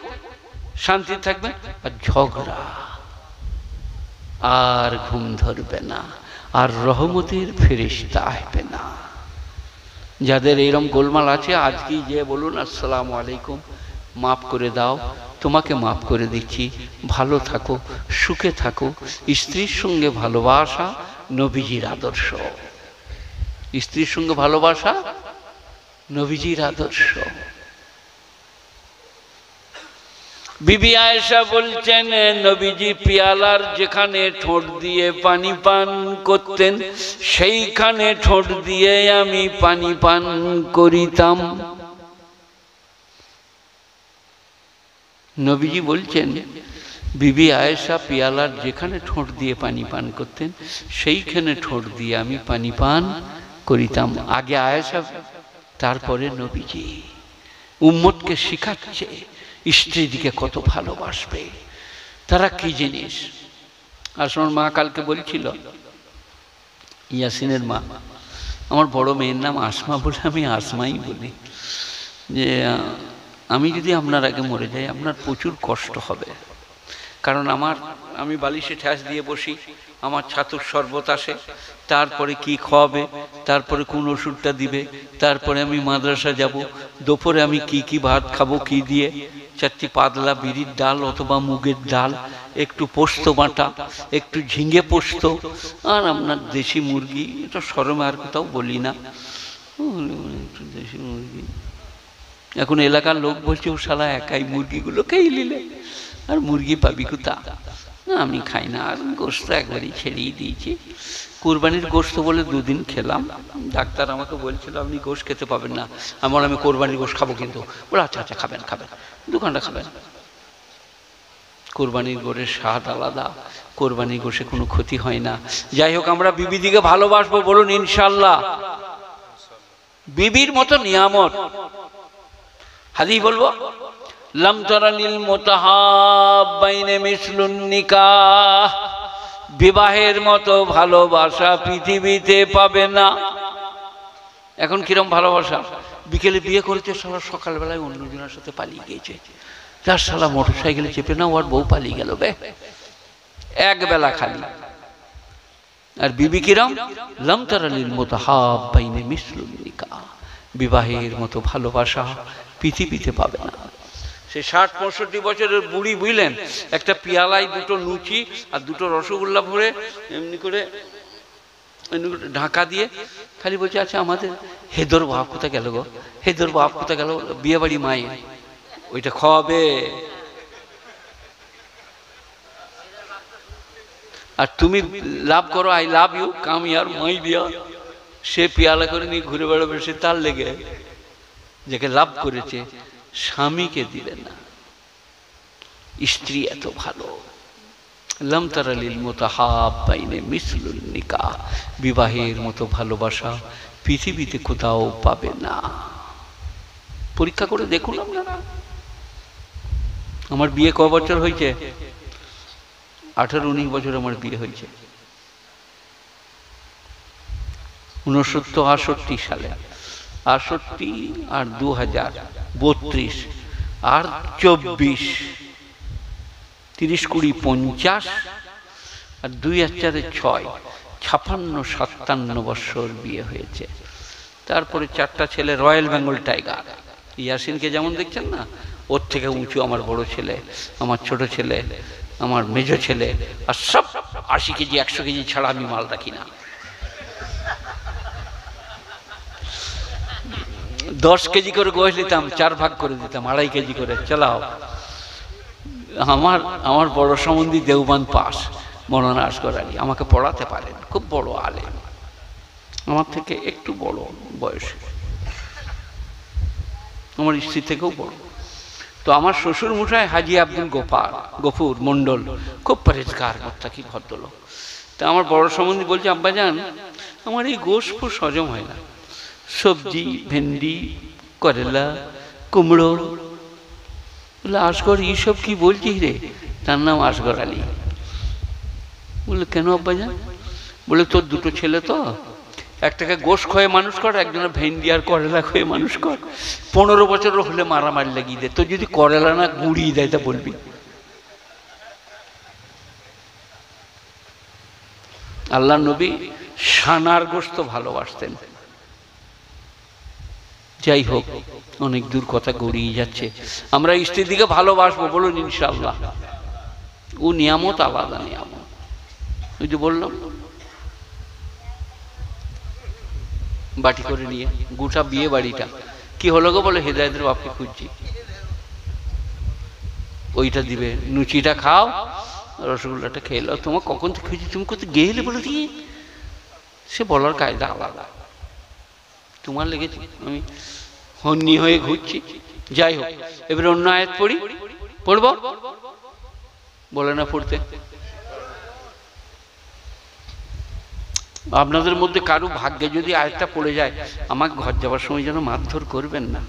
শান্তি থাকবেন, আর ঝগড়া আর ঘুম ধরবে না, আর রহমতের ফেরেশতা আসবে না। যাদের এরকম গোলমাল আছে, আজকেই যে বলুন আসসালামু আলাইকুম, মাফ করে দাও, তোমাকে মাফ করে দিচ্ছি, ভালো থাকো, সুখে থাকো। স্ত্রীর সঙ্গে ভালোবাসা নবীজির আদর্শ, স্ত্রীর সঙ্গে ভালোবাসা নবীজির আদর্শ। বিবি আয়েশা বলছেন, নবীজি পিয়ালার যেখানে ঠোঁট দিয়ে পানি পান করতেন, সেইখানে ঠোঁট দিয়ে আমি পানি পান করিতাম। নবীজি বলছেন, বিবি আয়েশা পিয়ালার যেখানে ঠোঁট দিয়ে পানি পান করতেন, সেইখানে ঠোঁট দিয়ে আমি পানি পান করিতাম। আগে আয়েশা, তারপরে নবীজি। উম্মতকে শিখাচ্ছে স্ত্রীদিকে কত ভালোবাসবে, তারা কি জিনিস। আসল মা কালকে বলছিল, ইয়াসিনের মা, আমার বড় মেয়ের নাম আসমা বলে আমি আসমাই বলি, যে আমি যদি আপনার আগে মরে যাই আপনার প্রচুর কষ্ট হবে, কারণ আমি বালিশে ঠ্যাস দিয়ে বসি, আমার ছাতুর শরবত আসে, তারপরে কি খাওয়াবে, তারপরে কোন ওষুধটা দিবে, তারপরে আমি মাদ্রাসা যাব, দুপুরে আমি কি ভাত খাবো, কি দিয়ে, 4টি পাতলা বিড়ির ডাল অথবা মুগের ডাল, একটু পোস্ত বাটা, একটু ঝিঙে পোস্ত, আর আপনার দেশি মুরগি, এটা শরমে আর কোথাও বলি না, একটু দেশি মুরগি। এখন এলাকার লোক বলছে, ও শালা একাই মুরগিগুলো খেয়ে নিলে, আর মুরগি পাবি কোথা? না আমি খাই না, আর গোস্ত একবারই ছেড়েই দিয়েছি। কোরবানির গোস্ত বলে 2 দিন খেলাম, ডাক্তার আমাকে বলছিল আপনি গোস্ত খেতে পাবেন না। আমি কোরবানির গোস্ত খাবো, কিন্তু বলে আচ্ছা আচ্ছা খাবেন, 2 ঘন্টা খাবেন। কোরবানির গোশের স্বাদ আলাদা, কোরবানির গোশে কোনো ক্ষতি হয় না। যাই হোক, আমরা বিবিদিকে ভালোবাসবো, বলুন ইনশাল্লাহ। বিবির মতো নিয়ামত হাদিস বলবো, লাম তারানিল মুতাহাব্বাইনে মিসলুন নিকাহ, বিবাহের মতো ভালোবাসা পৃথিবীতে পাবে না। এখন কিরম ভালোবাসা? বিকেলে বিয়ে করেছে, সারা সকালবেলায় অন্যজনের সাথে পালিয়ে গিয়েছে, যার সালা মোটর সাইকেলে চেপে না, ওর বউ পালিয়ে গেল, এক বেলা খালি। আর বিবি কিরম? লাম তারানিল মুতাহাব্বাইনে মিসলুন নিকাহ, বিবাহের মতো ভালোবাসা পৃথিবীতে পাবে না। সে 60-65 বছরের বুড়ি, বুঝলেন, একটা পিয়ালায় 2টো লুচি আর 2টো রসগোল্লা ভরে এমনি করে ঢাকা দিয়ে খালি বলছে আচ্ছা আমাদের হেদর বাপ কোথায় গেল গো, হেদর বাপ কোথায় গেল, বিয়ে বাড়ি মায়ে ওইটা খাওয়াবে। আর তুমি লাভ করো আই লাভ ইউ কাম ইয়ার মাই বিয়া, সে পিয়ালা করে নিয়ে ঘুরে বেড়াবে, সে তার লেগে যাকে লাভ করেছে স্বামীকে দিলে না। স্ত্রী এত ভালো, লাম তারা লিল মুতাহাব্বাইনে মিসলুন নিকাহ, বিবাহের মতো ভালোবাসা পৃথিবীতে কোথাও পাবে না। পরীক্ষা করে দেখুন আপনারা। আমার বিয়ে ক বছর হয়েছে? 18-19 বছর আমার বিয়ে হয়েছে, 69-68 সালে। 68 আর 2000 32 আর 24, 30 20 50 আর 2006 56-57 বছর বিয়ে হয়েছে। তারপরে 4টা ছেলে, রয়্যাল বেঙ্গল টাইগার। ইয়াসিনকে যেমন দেখছেন না, ওর থেকে উঁচু আমার বড় ছেলে, আমার ছোট ছেলে, আমার মেজো ছেলে, আর সব 80 কেজি 100 কেজি ছাড়া আমি মাল রাখি না। 10 কেজি করে গোশ নিতাম, 4 ভাগ করে দিতাম, 2.5 কেজি করে চালাও। আমার বড় সম্বন্ধী দেওবান পাস, মৌলানা আসগর আলী, আমাকে পড়াতে পারেন, খুব বড় আলেম, আমার থেকে একটু বড় বয়সে, আমার স্ত্রী থেকেও বড়। তো আমার শ্বশুর মশাই হাজি আব্দুল গফুর মন্ডল, খুব পরেজগার মোত্তাকি ভদ্রলোক। তা আমার বড় সম্বন্ধী বলছে আব্বাজান আমার এই গোশ ফোশ হজম হয় না, সবজি ভেন্ডি করেলা কুমড়ো। বলে আসগর এইসব কি বলছিস রে? তার নাম আসগর আলী। বলে কেন আব্বাজান? বলে তোর 2টো ছেলে তো, একটাকে গোশ খয়ে মানুষ কর, একজনের ভেন্ডি আর করেলা খয়ে মানুষ কর। 15 বছর হলে মারামারি লাগিয়ে দে, তোর যদি করেলা না গুঁড়িয়ে দেয় তা বলবি। আল্লাহ নবী সানার গোশত ভালোবাসতেন। যাই হোক, অনেক দূর কথা গড়িয়ে যাচ্ছে। আমরা স্ত্রীর দিকে ভালোবাসবো, বলুন ইনশাআল্লাহ। ও নিয়ামত, আলাদা নিয়ামত। ওই যে বললাম বাটি করে নিয়ে গোটা বিয়ে বাড়িটা কি হলো গো? বলে হেদায়েতের বাপকে খুঁজছি, ওইটা দিবে, লুচিটা খাও, রসগোল্লাটা খেয়ে নাও। তোমার কখন খুঁজছি, তুমি কোথায় গেলে বলে দিয়ে, সে বলার কায়দা আলাদা। তোমার লেগেছে আমি হন্যি হয়ে ঘুরছি। যাই হোক, এবারে অন্য আয়াত পড়ি, পড়ব বলে না পড়তে? আপনাদের মধ্যে কারো ভাগ্যে যদি আয়াতটা পড়ে যায়, আমাকে ঘর যাবার সময় যেন মারধর করবেন না।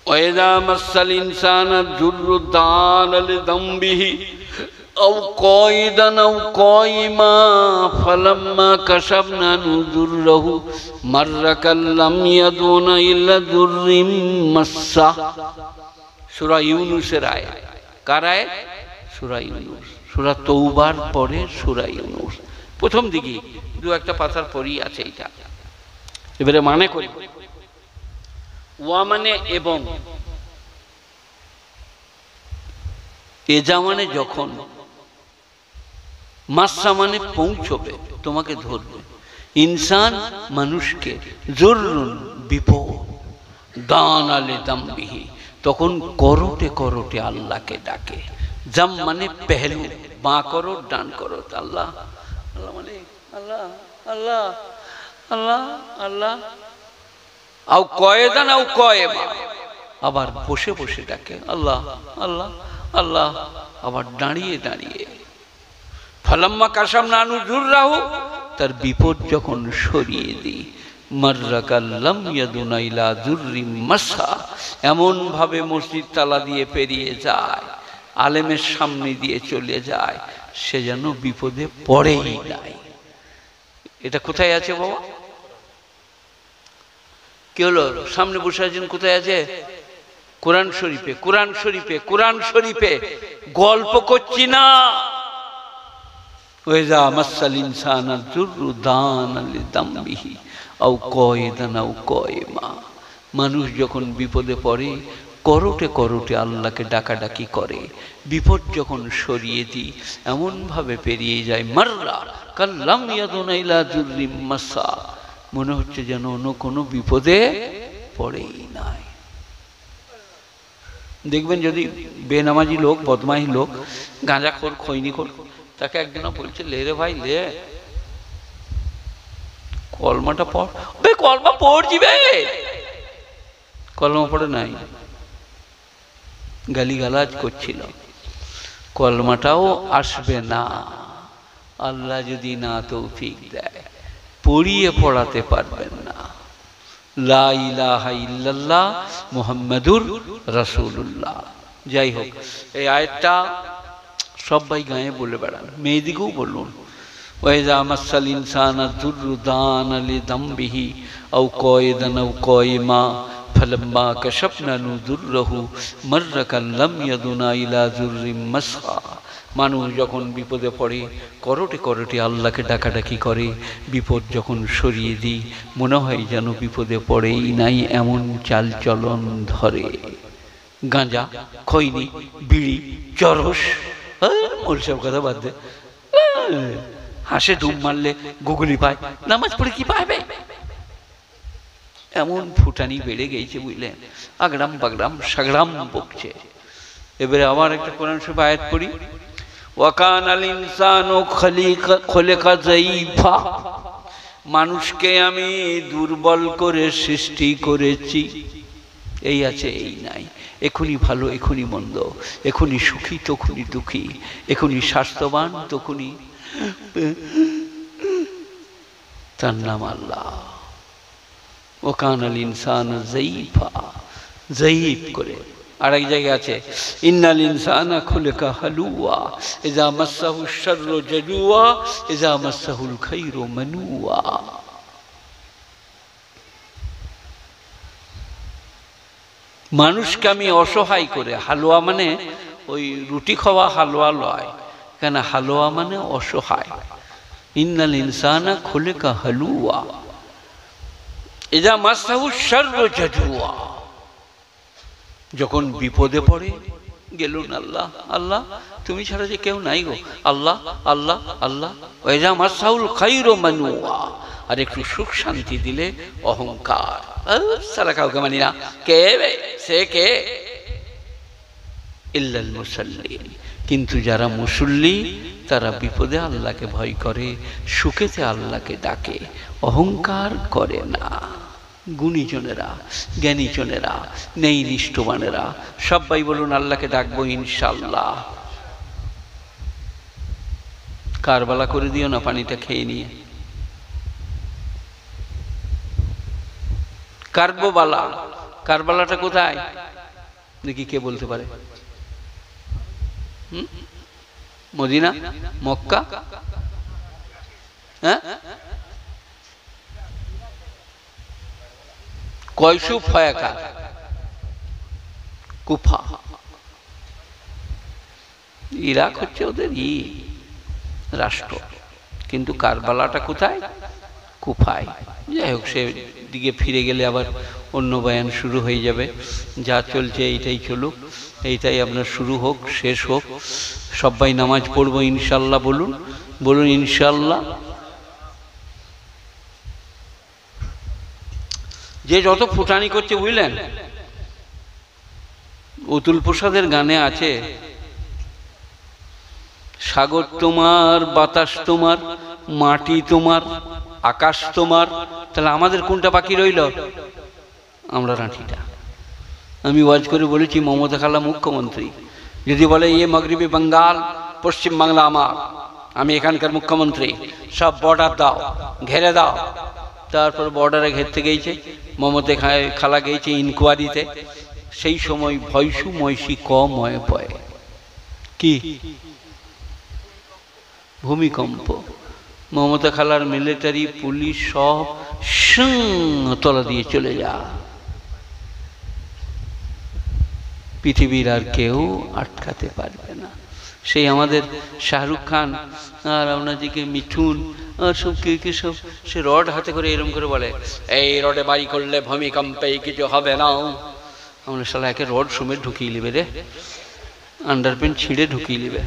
ওয়াইদা মাসাল ইনসানা যুররু দানা লিযামবিহি আও কায়দান আও কায়িমা ফালাম্মা কাশাফনা যুররাহু মাররা কাল্লাম ইয়াদুনা ইল্লা যুররিম মাসসা। সূরা ইউনূসের আয়াত। কার আয়াত? সূরা ইউনূস। সূরা তওবার পরে সূরা ইউনূস, প্রথম দিকে 2-1 পাতার পরই আছে এটা। এবারে মানে করি, ওয়া মানে এবং, এজা মানে যখন, মাসসা মানে পৌঁছবে, তোমাকে ধরবে, ইনসান মানুষকে, যুররুন বিপদ, দানা লিযামবিহি তখন করোটে করোটে আল্লাহকে ডাকে। জাম মানে পেহলু, বাঁ করো ডান করো, আল্লাহ আল্লাহ মানে আল্লাহ আল্লাহ আল্লাহ আল্লাহ। আও কয়েদান আও কয়েমা, আবার বসে বসে ডাকে আল্লাহ আল্লাহ আল্লাহ, আবার দাঁড়িয়ে দাঁড়িয়ে। ফালাম্মা কাশাফনা আনহু যুররাহু, তার বিপদ যখন সরিয়ে দিই, মাররা কাল্লাম ইয়াদুনা ইলা যুররিম মাসসা, এমন ভাবে মসজিদ তালা দিয়ে পেরিয়ে যায়, আলেমের সামনে দিয়ে চলে যায়, সে যেন বিপদে পড়েই নাই। এটা কোথায় আছে বাবা? কি হলো? সামনে বসে আছেন, কোথায় আছে? কোরআন শরীফে। কোরআন শরীফে, কোরআন শরীফে, গল্প করছি না। ওয়াইযা মাসাল ইনসানা যুররু দানা লিযামবিহি আও কায়দান আও কায়িমা, মানুষ যখন বিপদে পড়ে করোটে করোটে আল্লাহকে ডাকাডাকি করে, বিপদ যখন সরিয়ে দিই এমনভাবে পেরিয়ে যায়, মাররা কাল্লাম ইয়াদুনা ইলা যুররিম মাসা, মনে হচ্ছে যেন অন্য কোনো বিপদে পড়েই নাই। দেখবেন যদি বেনামাজি লোক, বদমাইশ লোক, গাঁজাখোর, খৈনিখোর, তাকে একজন বলছে, লে রে ভাই লে, কলমাটা পড়। কলমা পড়ছি বে, কলমা পড়ে নাই, গালিগালাজ করছিল, কলমাটাও আসবে না আল্লাহ যদি না তৌফিক দেয়, পড়িয়ে পড়াতে পারবেন না। লা ইলাহা ইল্লাল্লাহ মুহাম্মাদুর রাসূলুল্লাহ। যাই হোক, এই আয়াতটা সবাই গায়ে বলে বেড়ান, মেয়েদিকেও বলুন, ওয়াইজা মাসাল ইনসানা দুররু দানা লিযামবিহি আও কায়দান আও কায়মা ফালাম্মা কাশাফনা দুররাহু মাররা কাল্লাম ইয়াদুনা ইলা যুররিম মাসা। মানুষ যখন বিপদে পড়ে করোটে করোটে আল্লাহকে ডাকাডাকি করে, বিপদ যখন সরিয়ে দিই মনে হয় যেন বিপদে পড়েই নাই, এমন চাল চলন ধরে। গাঁজা, খৈনি, বিড়ি, চরস, ওর সব কথা বাদ দে, হাসে ডুব মারলে গুগলি পায়, নামাজ পড়ে কি পাবে, এমন ফুটানি বেড়ে গেছে বুঝলেন, আগড়াম বাগড়াম সাগড়াম বকছে। এবারে আবার একটা কোরআন শরীফ আয়াত পড়ি, ওয়াকানাল ইনসানু খলিকা যায়ীফা, মানুষকে আমি দুর্বল করে সৃষ্টি করেছি, এই আছে এই নাই, এখনই ভালো এখনই মন্দ, এখনই সুখী তখনই দুঃখী, এখনই স্বাস্থ্যবান তখনই, তার নাম আল্লাহ। ওয়াকানাল ইনসানু যায়ীফা, যায়ীফ করে। আর এক জায়গায় আছে, ইন্নাল ইনসানা খুলিকা হালুয়া ইযা মাসসাহু শাররু জাজুয়া ইযা মাসসাহুল খায়রু মানুয়া। মানুষকে আমি অসহায় করে, হালুয়া মানে ওই রুটি খাওয়া হালুয়া লয়, কেন হালুয়া মানে অসহায়। ইন্নাল ইনসানা খুলিকা হালুয়া ইযা মাসসাহু শাররু জাজুয়া, যখন বিপদে পড়ে গেলুন আল্লাহ আল্লাহ, তুমি ছাড়া যে কেউ নাই গো, আল্লাহ আল্লাহ আল্লাহ। ওয়াইজা মাসসাহুল খায়রু মানুয়া, আর একটু সুখ শান্তি দিলে অহংকার, সারা কাউকে মানি না, কে সে কে, ইল্লাল মুসাল্লিন, কিন্তু যারা মুসল্লি তারা বিপদে আল্লাহকে ভয় করে, সুখেতে আল্লাহকে ডাকে, অহংকার করে না। গুণীজনেরা, জ্ঞানীজনেরা, নেই নিষ্ঠবানেরা, সবাই বলুন আল্লাহকে ডাকবো ইনশাআল্লাহ। কারবালা করে দিও না পানিটা খেয়ে নিয়ে, কারবালা, কারবালাটা কোথায় দেখি কে বলতে পারে? মদিনা, মক্কা, হ্যাঁ, কয়সুফ ফায়াকা, কুফা, ইরাক হচ্ছে ওদের রাষ্ট্র, কিন্তু কারবালাটা কোথায়? কুফায়। যাই হোক, সে দিকে ফিরে গেলে আবার অন্য বয়ান শুরু হয়ে যাবে, যা চলছে এইটাই চলুক, এইটাই আপনার শুরু হোক শেষ হোক। সবাই নামাজ পড়বো ইনশাল্লাহ, বলুন বলুন ইনশাল্লাহ। যে যত ফুটানি করছে বুঝলেন, অতুল প্রসাদের গানে আছে, সাগর তোমার, বাতাস তোমার, মাটি তোমার, আকাশ তোমার, তাহলে আমাদের কোনটা বাকি রইল? আমরা রাঁটিটা। আমি ওয়াজ করে বলেছি, মমতা খালা মুখ্যমন্ত্রী যদি বলে ইয়ে মাগরিবি বাঙ্গাল, পশ্চিম বাংলা আমার, আমি এখানকার মুখ্যমন্ত্রী, সব বর্ডার দাও, ঘেরে দাও। তারপর বর্ডারে ঘেরতে গেছে, মমতা খালা গেছে ইনকোয়ারিতে, সেই সময় ভয়সু ময়সী কম হয়ে পড়ে, কি ভূমিকম্প, মমতা খালার মিলিটারি পুলিশ সব তলা দিয়ে চলে যা, পৃথিবীর আর কেউ আটকাতে পারবে না। সেই আমাদের শাহরুখ খান আর আপনাদেরকে মিঠুন আর সব কে কে সব, সে রড হাতে করে এরম করে বলে, এই রডে বাড়ি করলে ভূমিকম্পে কিছু হবে না, আমরা শালা একে রড সময় ঢুকিয়ে নেবে রে, আন্ডারপ্যান্ট ছিঁড়ে ঢুকিয়ে নেবে।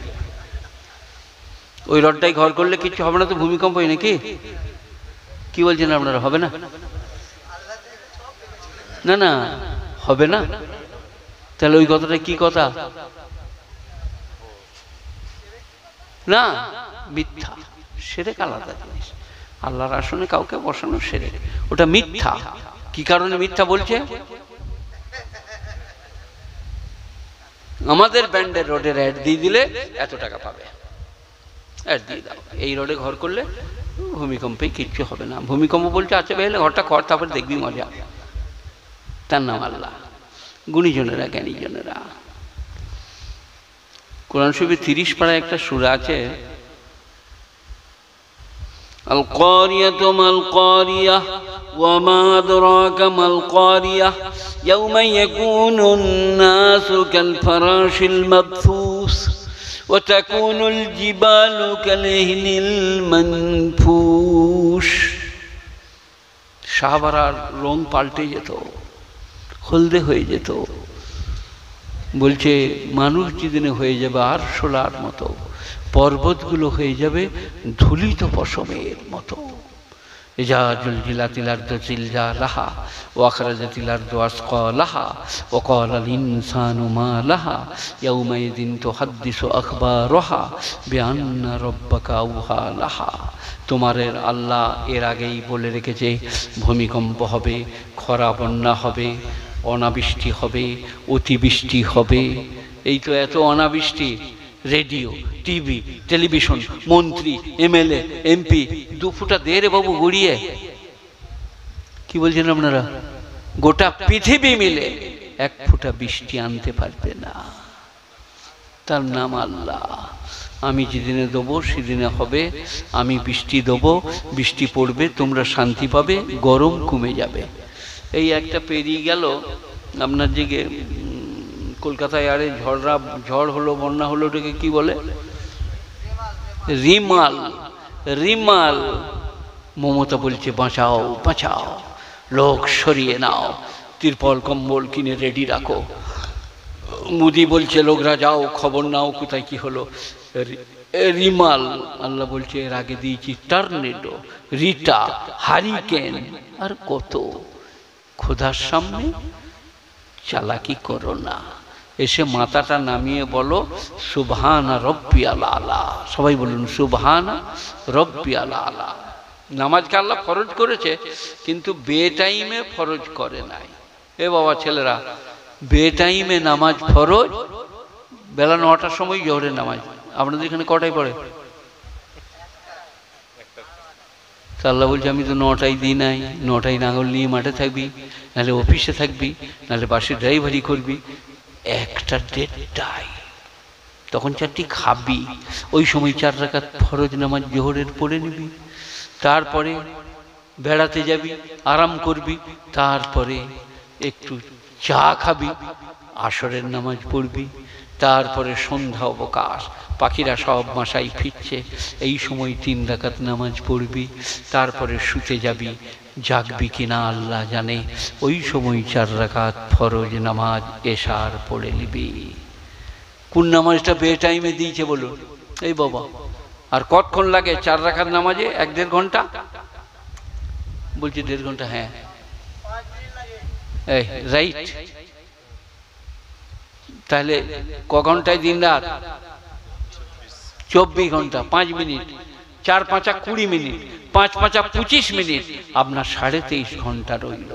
ওই রডটাই ঘর করলে কিছু হবে না তো? ভূমিকম্প হয় নাকি? কি বলছেন আপনারা, হবে না? না না, হবে না। তাহলে ওই কথাটা কি কথা? না, মিথ্যা। শিরক আলাদা জিনিস। আল্লাহর আসনে কাউকে বসানো শিরক, ওটা মিথ্যা। কি কারণে মিথ্যা বলছে? আমাদের ব্যান্ডের রোডের অ্যাড দিয়ে দিলে এত টাকা পাবে, অ্যাড দিয়ে দাও, এই রোডে ঘর করলে ভূমিকম্পে কিচ্ছু হবে না। ভূমিকম্প বলছে আচ্ছা বেহলে ঘরটা কর, তারপর দেখবি মজা। তার নাম আল্লাহ। গুণীজনেরা, জ্ঞানীজনেরা, কোরআন শরীফে 30 পারায় একটা সূরা আছে, আল কারিয়াতু মাল কারিয়াহ ওয়া মা আদরাকা মাল কারিয়াহ ইয়াওমা ইয়াকুনুন নাসু কাল ফারাশিল মাবথুস ওয়া তাকুনুল জিবালু কালহিনিল মানফুস। সাহাবারার রং পাল্টে যেত, হলদে হয়ে যেত। বলছে মানুষ যেদিনে হয়ে যাবে আর শোলার মতো, পর্বতগুলো হয়ে যাবে ধুলিত পশমের মতো। ইজা জুলজিলাতিল আরদু জিলজালাহা ওয়া আখরাজাতিল আরদু আসকালাহা ওয়া ক্বালাল ইনসানু মা লাহা ইয়াওমাইযিন তুহাদ্দিসু আখবারাহা বিআন্না রাব্বাকা আওহা লাহা। তোমাদের আল্লাহ এর আগেই বলে রেখেছে ভূমিকম্প হবে, খরা বন্যা হবে, অনাবৃষ্টি হবে, অতিবৃষ্টি হবে। এই তো এত অনাবৃষ্টি, রেডিও, টিভি, টেলিভিশন, মন্ত্রী, এমএলএ, এমপি 2 ফুটা দে রে বাবু গড়িয়ে। কি বলছেন আপনারা? গোটা পৃথিবী মিলে 1 ফুটা বৃষ্টি আনতে পারবে না। তার নাম আল্লাহ। আমি যেদিনে দেবো সেদিনে হবে, আমি বৃষ্টি দেবো, বৃষ্টি পড়বে, তোমরা শান্তি পাবে, গরম কমে যাবে। এই একটা পেরিয়ে গেল আপনার দিকে কলকাতায়, আরে ঝড় হলো, বন্যা হলো, ওটাকে কি বলে? রিমাল। রিমাল। মমতা বলছে বাঁচাও বাঁচাও, লোক সরিয়ে নাও, তিরপল কম্বল কিনে রেডি রাখো। মোদি বলছে লোকরা যাও খবর নাও কোথায় কি হলো। রিমাল। আল্লাহ বলছে এর আগে দিয়েছি টর্নেডো, রিটা, হারিকেন, আর কত। খোদার সামনে চালাকি করো না, এসে মাথাটা নামিয়ে বলো সুবহানা রব্বিয়াল আলা। সবাই বলুন সুবহানা রব্বিয়াল আলা। নামাজকে আল্লাহ ফরজ করেছে, কিন্তু বেটাইমে ফরজ করে নাই। এ বাবা ছেলেরা, বেটাইমে নামাজ ফরজ। বেলা 9টার সময় জোহরের নামাজ, আপনাদের এখানে কটায় পড়ে? আল্লাহ বলছে আমি তো 9টায় দিই নাই। 9টায় নাঙল নিয়ে মাঠে থাকবি, নাহলে অফিসে থাকবি, নাহলে বাসে ড্রাইভারি করবি। 1টা 1:30টায়, তখন 4টি খাবি। ওই সময় 4 রাকাত ফরজ নামাজ জোহরের পড়ে নিবি। তারপরে বেড়াতে যাবি, আরাম করবি, তারপরে একটু চা খাবি, আসরের নামাজ পড়বি। তারপরে সন্ধ্যা অবকাশ, পাখিরা সব বাসায় ফিরছে, এই সময় 3 রাকাত নামাজ পড়বি। তারপরে শুতে যাবি, জাগবি কিনা আল্লাহ জানে। ওই সময় 4 রাকাত ফরজ নামাজ এশার পড়ে নিবি। কোন নামাজটা বে টাইমে দিয়েছে বলুন? এই বাবা, আর কতক্ষণ লাগে 4 রাকাত নামাজে? 1-1.5 ঘন্টা। বলছি 1.5 ঘন্টা? হ্যাঁ, এই রাইট। তাহলে ক ঘন্টায় দিন রাত? 24 ঘন্টা। 5 মিনিট, 4 5 20 মিনিট, 5 5 25 মিনিট, আপনার 23.5 ঘন্টা রইল।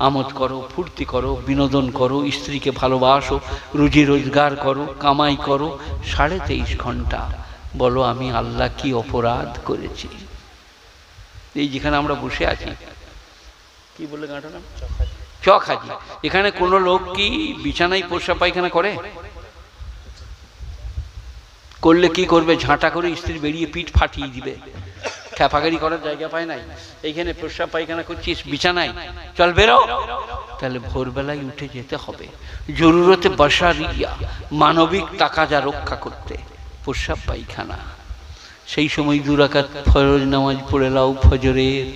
আমোদ করো, ফুর্তি করো, বিনোদন করো, স্ত্রীকে ভালোবাসো, রুজি রোজগার করো, কামাই করো। 23.5 ঘন্টা। বলো আমি আল্লাহ কি অপরাধ করেছি? এই যেখানে আমরা বসে আছি, কি বলে গাঁটা নাম? চকহাজি। এখানে কোনো লোক কি বিছানায় প্রস্রাব পায়খানা করে? করলে কি করবে? ঝাঁটা করে স্ত্রী বেরিয়ে পিঠ ফাটিয়ে দিবে। খ্যাপাগাড়ি করার জায়গা পায় নাই, এইখানে প্রস্রাব পায়খানা করছিস বিছানায়, চল বেরো। তাহলে ভোরবেলায় উঠে যেতে হবে, জরুরতে বাশারিয়া, মানবিক তাকাজা রক্ষা করতে, প্রস্রাব পায়খানা। সেই সময় 2 রাকাত ফরজ নামাজ পড়ে লাও ফজরের।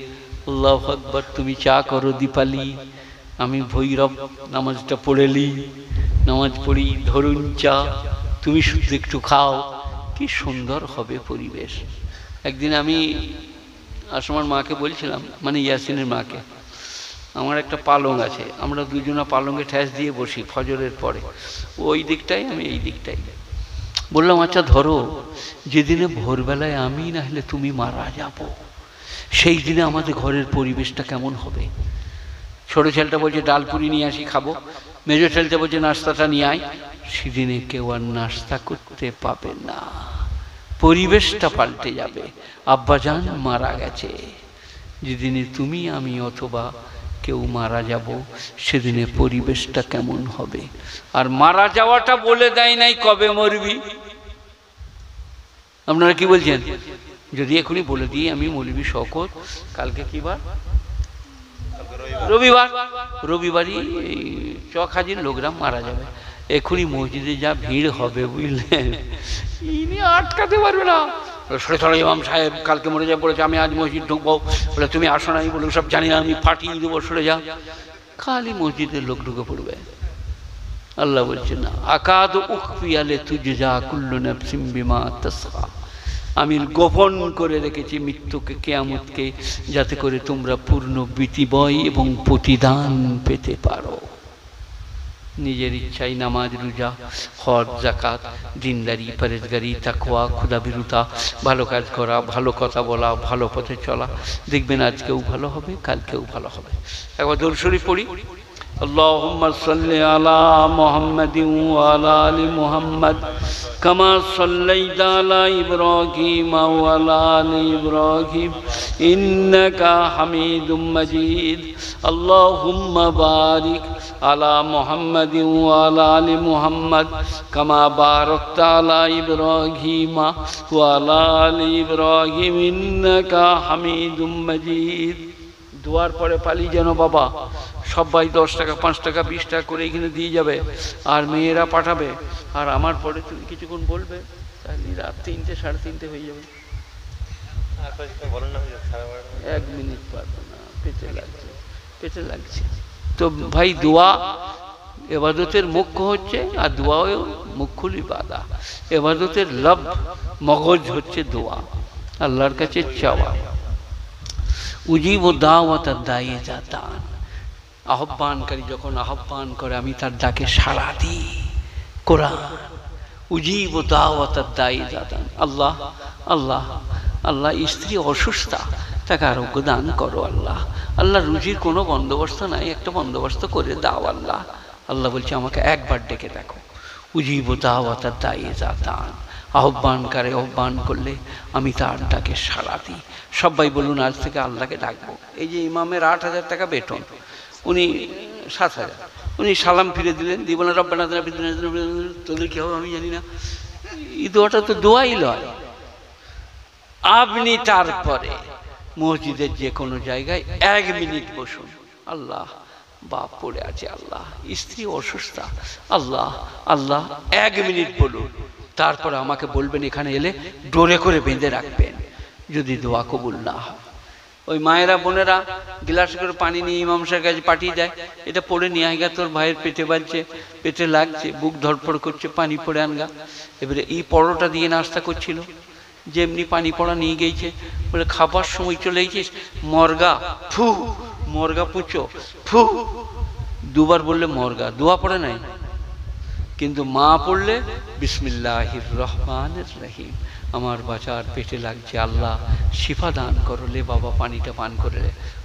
আল্লাহু আকবার। তুমি চা করো দীপালি, আমি ভৈরব নামাজটা পড়েলি, নামাজ পড়ি, ধরুন চা, তুমি শুধু একটু খাও, কি সুন্দর হবে পরিবেশ। একদিন আমি আসমার মাকে বলছিলাম, মানে ইয়াসিনের মাকে, আমার একটা পালং আছে, আমরা দুজনা পালঙ্গে ঠ্যাস দিয়ে বসি ফজরের পরে, ওই দিকটাই আমি এই দিকটাই। বললাম আচ্ছা ধরো যেদিনে ভোরবেলায় আমি না হলে তুমি মারা যাব, সেই দিনে আমাদের ঘরের পরিবেশটা কেমন হবে? ছোট ছেলেটা বলছে ডাল পুরি নিয়ে আসি খাবো, মেজো ছেলেটা বলছে নাস্তাটা নিয়ে আয়। সেদিনে কেউ আর নাস্তা করতে পাবে না, পরিবেশটা পাল্টে যাবে। আব্বাজান মারা গেছে, যেদিনে তুমি আমি অথবা কেউ মারা যাব, সেদিনে পরিবেশটা কেমন হবে? আর মারা যাওয়াটা বলে দেয় নাই কবে মরবি। আপনারা কি বলছেন? যদি এখনই বলে দিই আমি মৌলভী শওকত, কালকে কি বার? রবিবার। রবিবারই চক হাজির লোকরা মারা যাবে, এখনই মসজিদে যা ভিড় হবে বুঝলেন, ইনি আটকাতে পারবে না। ইমাম সাহেব কালকে মরে যা বলেছে, আমি আজ মসজিদ ঢুকবো, বলে তুমি আসো না, বলে সব জানি না, আমি ফাটিয়ে দেবো, সরে যা। খালি মসজিদের লোক ঢুকে পড়বে। আল্লাহ বলছেন না, আকাদ উখফিয়ালে তুজজা কুল্লু নাফসিম বিমা তাসআ, আমি গোপন করে রেখেছি মৃত্যুকে, কিয়ামতকে, যাতে করে তোমরা পূর্ণ বিতিবয় এবং প্রতিদান পেতে পারো। নিজের ইচ্ছায় নামাজ, রোজা, হজ, যাকাত, দিনদারি, পরেজগারি, তাকওয়া, খোদাভীরুতা, ভালো কাজ করা, ভালো কথা বলা, ভালো পথে চলা, দেখবেন আজকেও ভালো হবে, কালকেও ভালো হবে। একবার দরুদ শরীফ পড়ি। আল্লাহুম্মা সাল্লি আলা মুহাম্মাদিন ওয়া আলা আলি মুহাম্মাদ কামা সাল্লাইতা আলা ইব্রাহিম ওয়া আলা আলি ইব্রাহিম ইন্নাকা হামিদুম মাজিদ। আল্লাহুম্মা বারিক আলা মুহাম্মাদিন ওয়া আলা আলি মুহাম্মাদ কামা বারাকতা আলা ইব্রাহিম ওয়া আলা আলি ইব্রাহিম ইন্নাকা হামিদুম মাজিদ। দোয়ার পরে পালি যেন বাবা সবাই 10 টাকা 5 টাকা 20 টাকা করে এখানে দিয়ে যাবে, আর মেয়েরা পাঠাবে, আর আমার পরে তুমি কিছুক্ষণ বলবে, তাহলে রাত 3টে 3:30 হয়ে যাবে। 1 মিনিট পারবো না, পেটে লাগছে। তো ভাই দোয়া ইবাদতের মুখ্য হচ্ছে, আর দোয়াও মুখ্যুল ইবাদা। ইবাদতের লব মগজ হচ্ছে দোয়া, আল্লাহর কাছে চাওয়া। উজিবু দাওয়াতাদ দাঈ ইযা দাআন, আহ্বানকারী যখন আহ্বান করে আমি তার ডাকে সাড়া দিই। কোরআন উজিবু দাওয়াতাদ দাঈ ইযা দাআন। আল্লাহ আল্লাহ আল্লাহ, স্ত্রী অসুস্থ, তাকে আরোগ্য দান করো আল্লাহ। আল্লাহ রুজির কোনো বন্দোবস্ত নাই, একটা বন্দোবস্ত করে দাও আল্লাহ। আল্লাহ বলছে আমাকে একবার ডেকে দেখো। উজিবু দাওয়াতাদ দাঈ ইযা দাআন, আহ্বানকারী আহ্বান করলে আমি তার ডাকে সাড়া দিই। সবাই বলুন আজ থেকে আল্লাহকে ডাকবো। এই যে ইমামের 8,000 টাকা বেতন, উনি 7,000, উনি সালাম ফিরে দিলেন, দিব না রব্বানা আতিনা ফিদ দুনিয়া হাসানাতান, তোদের কি হবে আমি জানি না। এই দোয়াটা তো দোয়াই লয়। আপনি তারপরে মসজিদের যে কোনো জায়গায় 1 মিনিট বসুন, আল্লাহ বাপ পড়ে আছে, আল্লাহ স্ত্রী অসুস্থ, আল্লাহ আল্লাহ 1 মিনিট বলুন। তারপরে আমাকে বলবেন, এখানে এলে ডোরে করে বেঁধে রাখবেন, যদি দোয়া কবুল না হয়। ওই মায়েরা বোনেরা গ্লাস করে পানি নিয়ে ইমাম সাহেবের কাছে পাঠিয়ে দেয়, এটা পড়ে নিয়ে আয়গা, তোর ভাইয়ের পেটে বাজছে, পেটে লাগছে, বুক ধড়ফড় করছে, পানি পড়ে আনগা। এবারে এই পরোটা দিয়ে নাস্তা করছিল, যেমনি পানি পড়া নিয়ে গেছে, বলে খাবার সময় চলে গেছিস, মর্গা ফু, মর্গা পুচো ফু, 2 বার বললে মর্গা, দোয়া পড়ে নাই। কিন্তু মা পড়লে বিসমিল্লাহির রহমানির রহিম, আমার বাচ্চার পেটে লাগছে, আল্লাহ শিফা দান করলে বাবা, পানিটা পান করে।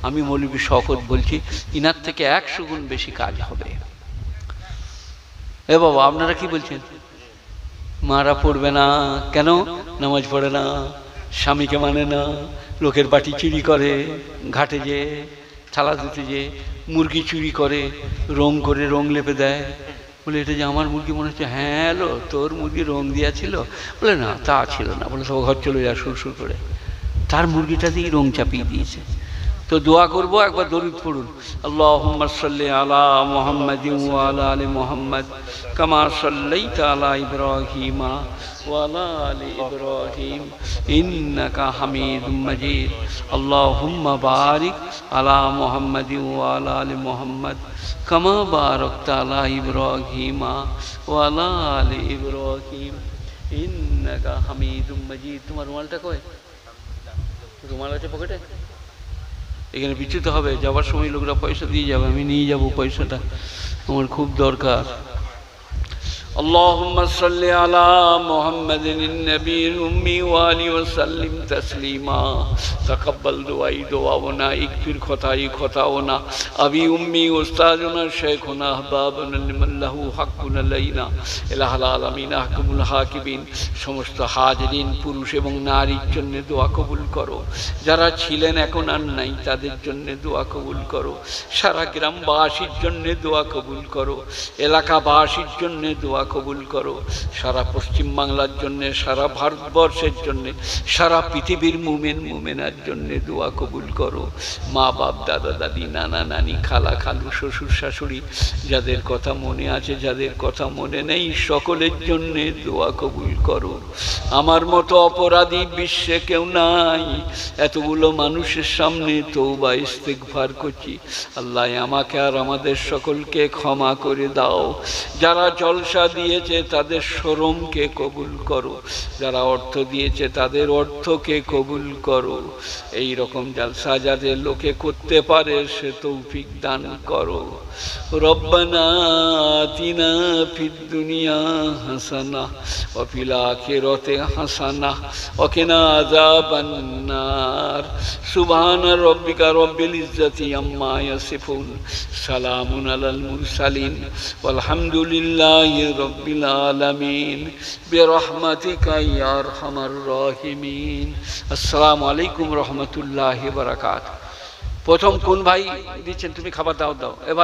আমি মৌলভী শওকত বলছি, ইনার থেকে 100 গুণ বেশি কাজ হবে। এ বাবা আপনারা কি বলছেন? মারা পড়বে না কেন? নামাজ পড়ে না, স্বামীকে মানে না, লোকের বাটি চুরি করে, ঘাটে যে থালা ধুতে যে মুরগি চুরি করে, রং করে রং লেপে দেয়। বলে এটা যে আমার মুরগি মনে হচ্ছে, হ্যাঁ এলো তোর মুরগি রং দেওয়া ছিল? বলে না তা ছিল না। বলে সব ঘর চলে যা সুর সুর করে, তার মুরগিটা দিয়ে রং চাপিয়ে দিয়েছে। তো দোয়া করবো, একবার দরুদ পড়ুন। আল্লাহুম্মা সাল্লি আলা মুহাম্মাদিন ওয়া আলা আলি মুহাম্মাদ কামা সাল্লাইতা আলা ইব্রাহিমা ওয়া আলা আলি ইব্রাহিম ইন্নাকা হামিদুম মাজিদ। আল্লাহুম্মা বারিক আলা মুহাম্মাদিন ওয়া আলা আলি মুহাম্মাদ কামা বারাকতা আলা ইব্রাহিমা ওয়া আলা আলি ইব্রাহিম ইন্নাকা হামিদুম মাজিদ। তোমার রুমালটা কই? রুমাল আছে পকেটে? এখানে বিচ্যুত হবে, যাওয়ার সময় লোকরা পয়সা দিয়ে যাবে, আমি নিয়ে যাব পয়সাটা, আমার খুব দরকার। اللهم صل على محمد النبي الأمي وآله وسلم تسليما تقبل دعائي دعاؤنا اغفر خطاي خطاؤنا أبي أمي أستاذنا شيخنا أحبابنا لمن له حق علينا إله العالمين أحكم الحاكمين। সমস্ত হাজিরিন পুরুষ এবং নারীর জন্য দোয়া কবুল করো, যারা ছিলেন এখন আর নাই তাদের জন্য দোয়া কবুল করো, সারা গ্রামবাসীর জন্য দোয়া কবুল করো, এলাকাবাসীর জন্য দোয়া কবুল করো, সারা পশ্চিম বাংলার জন্য, সারা ভারতবর্ষের জন্য, সারা পৃথিবীর মুমিন মুমিনার জন্য দোয়া কবুল করো। মা বাপ, দাদা দাদি, নানা নানি, খালা খালু, শ্বশুর শাশুড়ি, যাদের কথা মনে আছে, যাদের কথা মনে নেই, সকলের জন্য দোয়া কবুল করো। আমার মতো অপরাধী বিশ্বে কেউ নাই, এতগুলো মানুষের সামনে তওবা ইস্তেগফার করছি। আল্লাহ আমাকে আর আমাদের সকলকে ক্ষমা করে দাও। যারা জলসা দিয়েছে তাদের শরমকে কবুল করো, যারা অর্থ দিয়েছে তাদের অর্থকে কবুল করো। এই রকম জলসা যাতে লোকে করতে পারে সে তৌফিক দান করো। রব্বানা আতিনা ফিদ দুনিয়া হাসানাহ ওয়া ফিল আখিরাতি হাসানাহ ওয়া কিনা আযাবান নার। সুবহানা রাব্বিকা রাব্বিল ইজ্জাতি আম্মা ইয়াসিফুন, সালামুন আলাল মুরসালিন ওয়ালহামদুলিল্লাহি রাব্বিল আলামিন বিরহমাতিকা ইয়া আরহামার রাহিমিন। আসসালামু আলাইকুম রহমতুল্লাহি ওয়া বারাকাতুহু। প্রথম কোন ভাই দিচ্ছেন? তুমি খাবার দাও। এ ভাই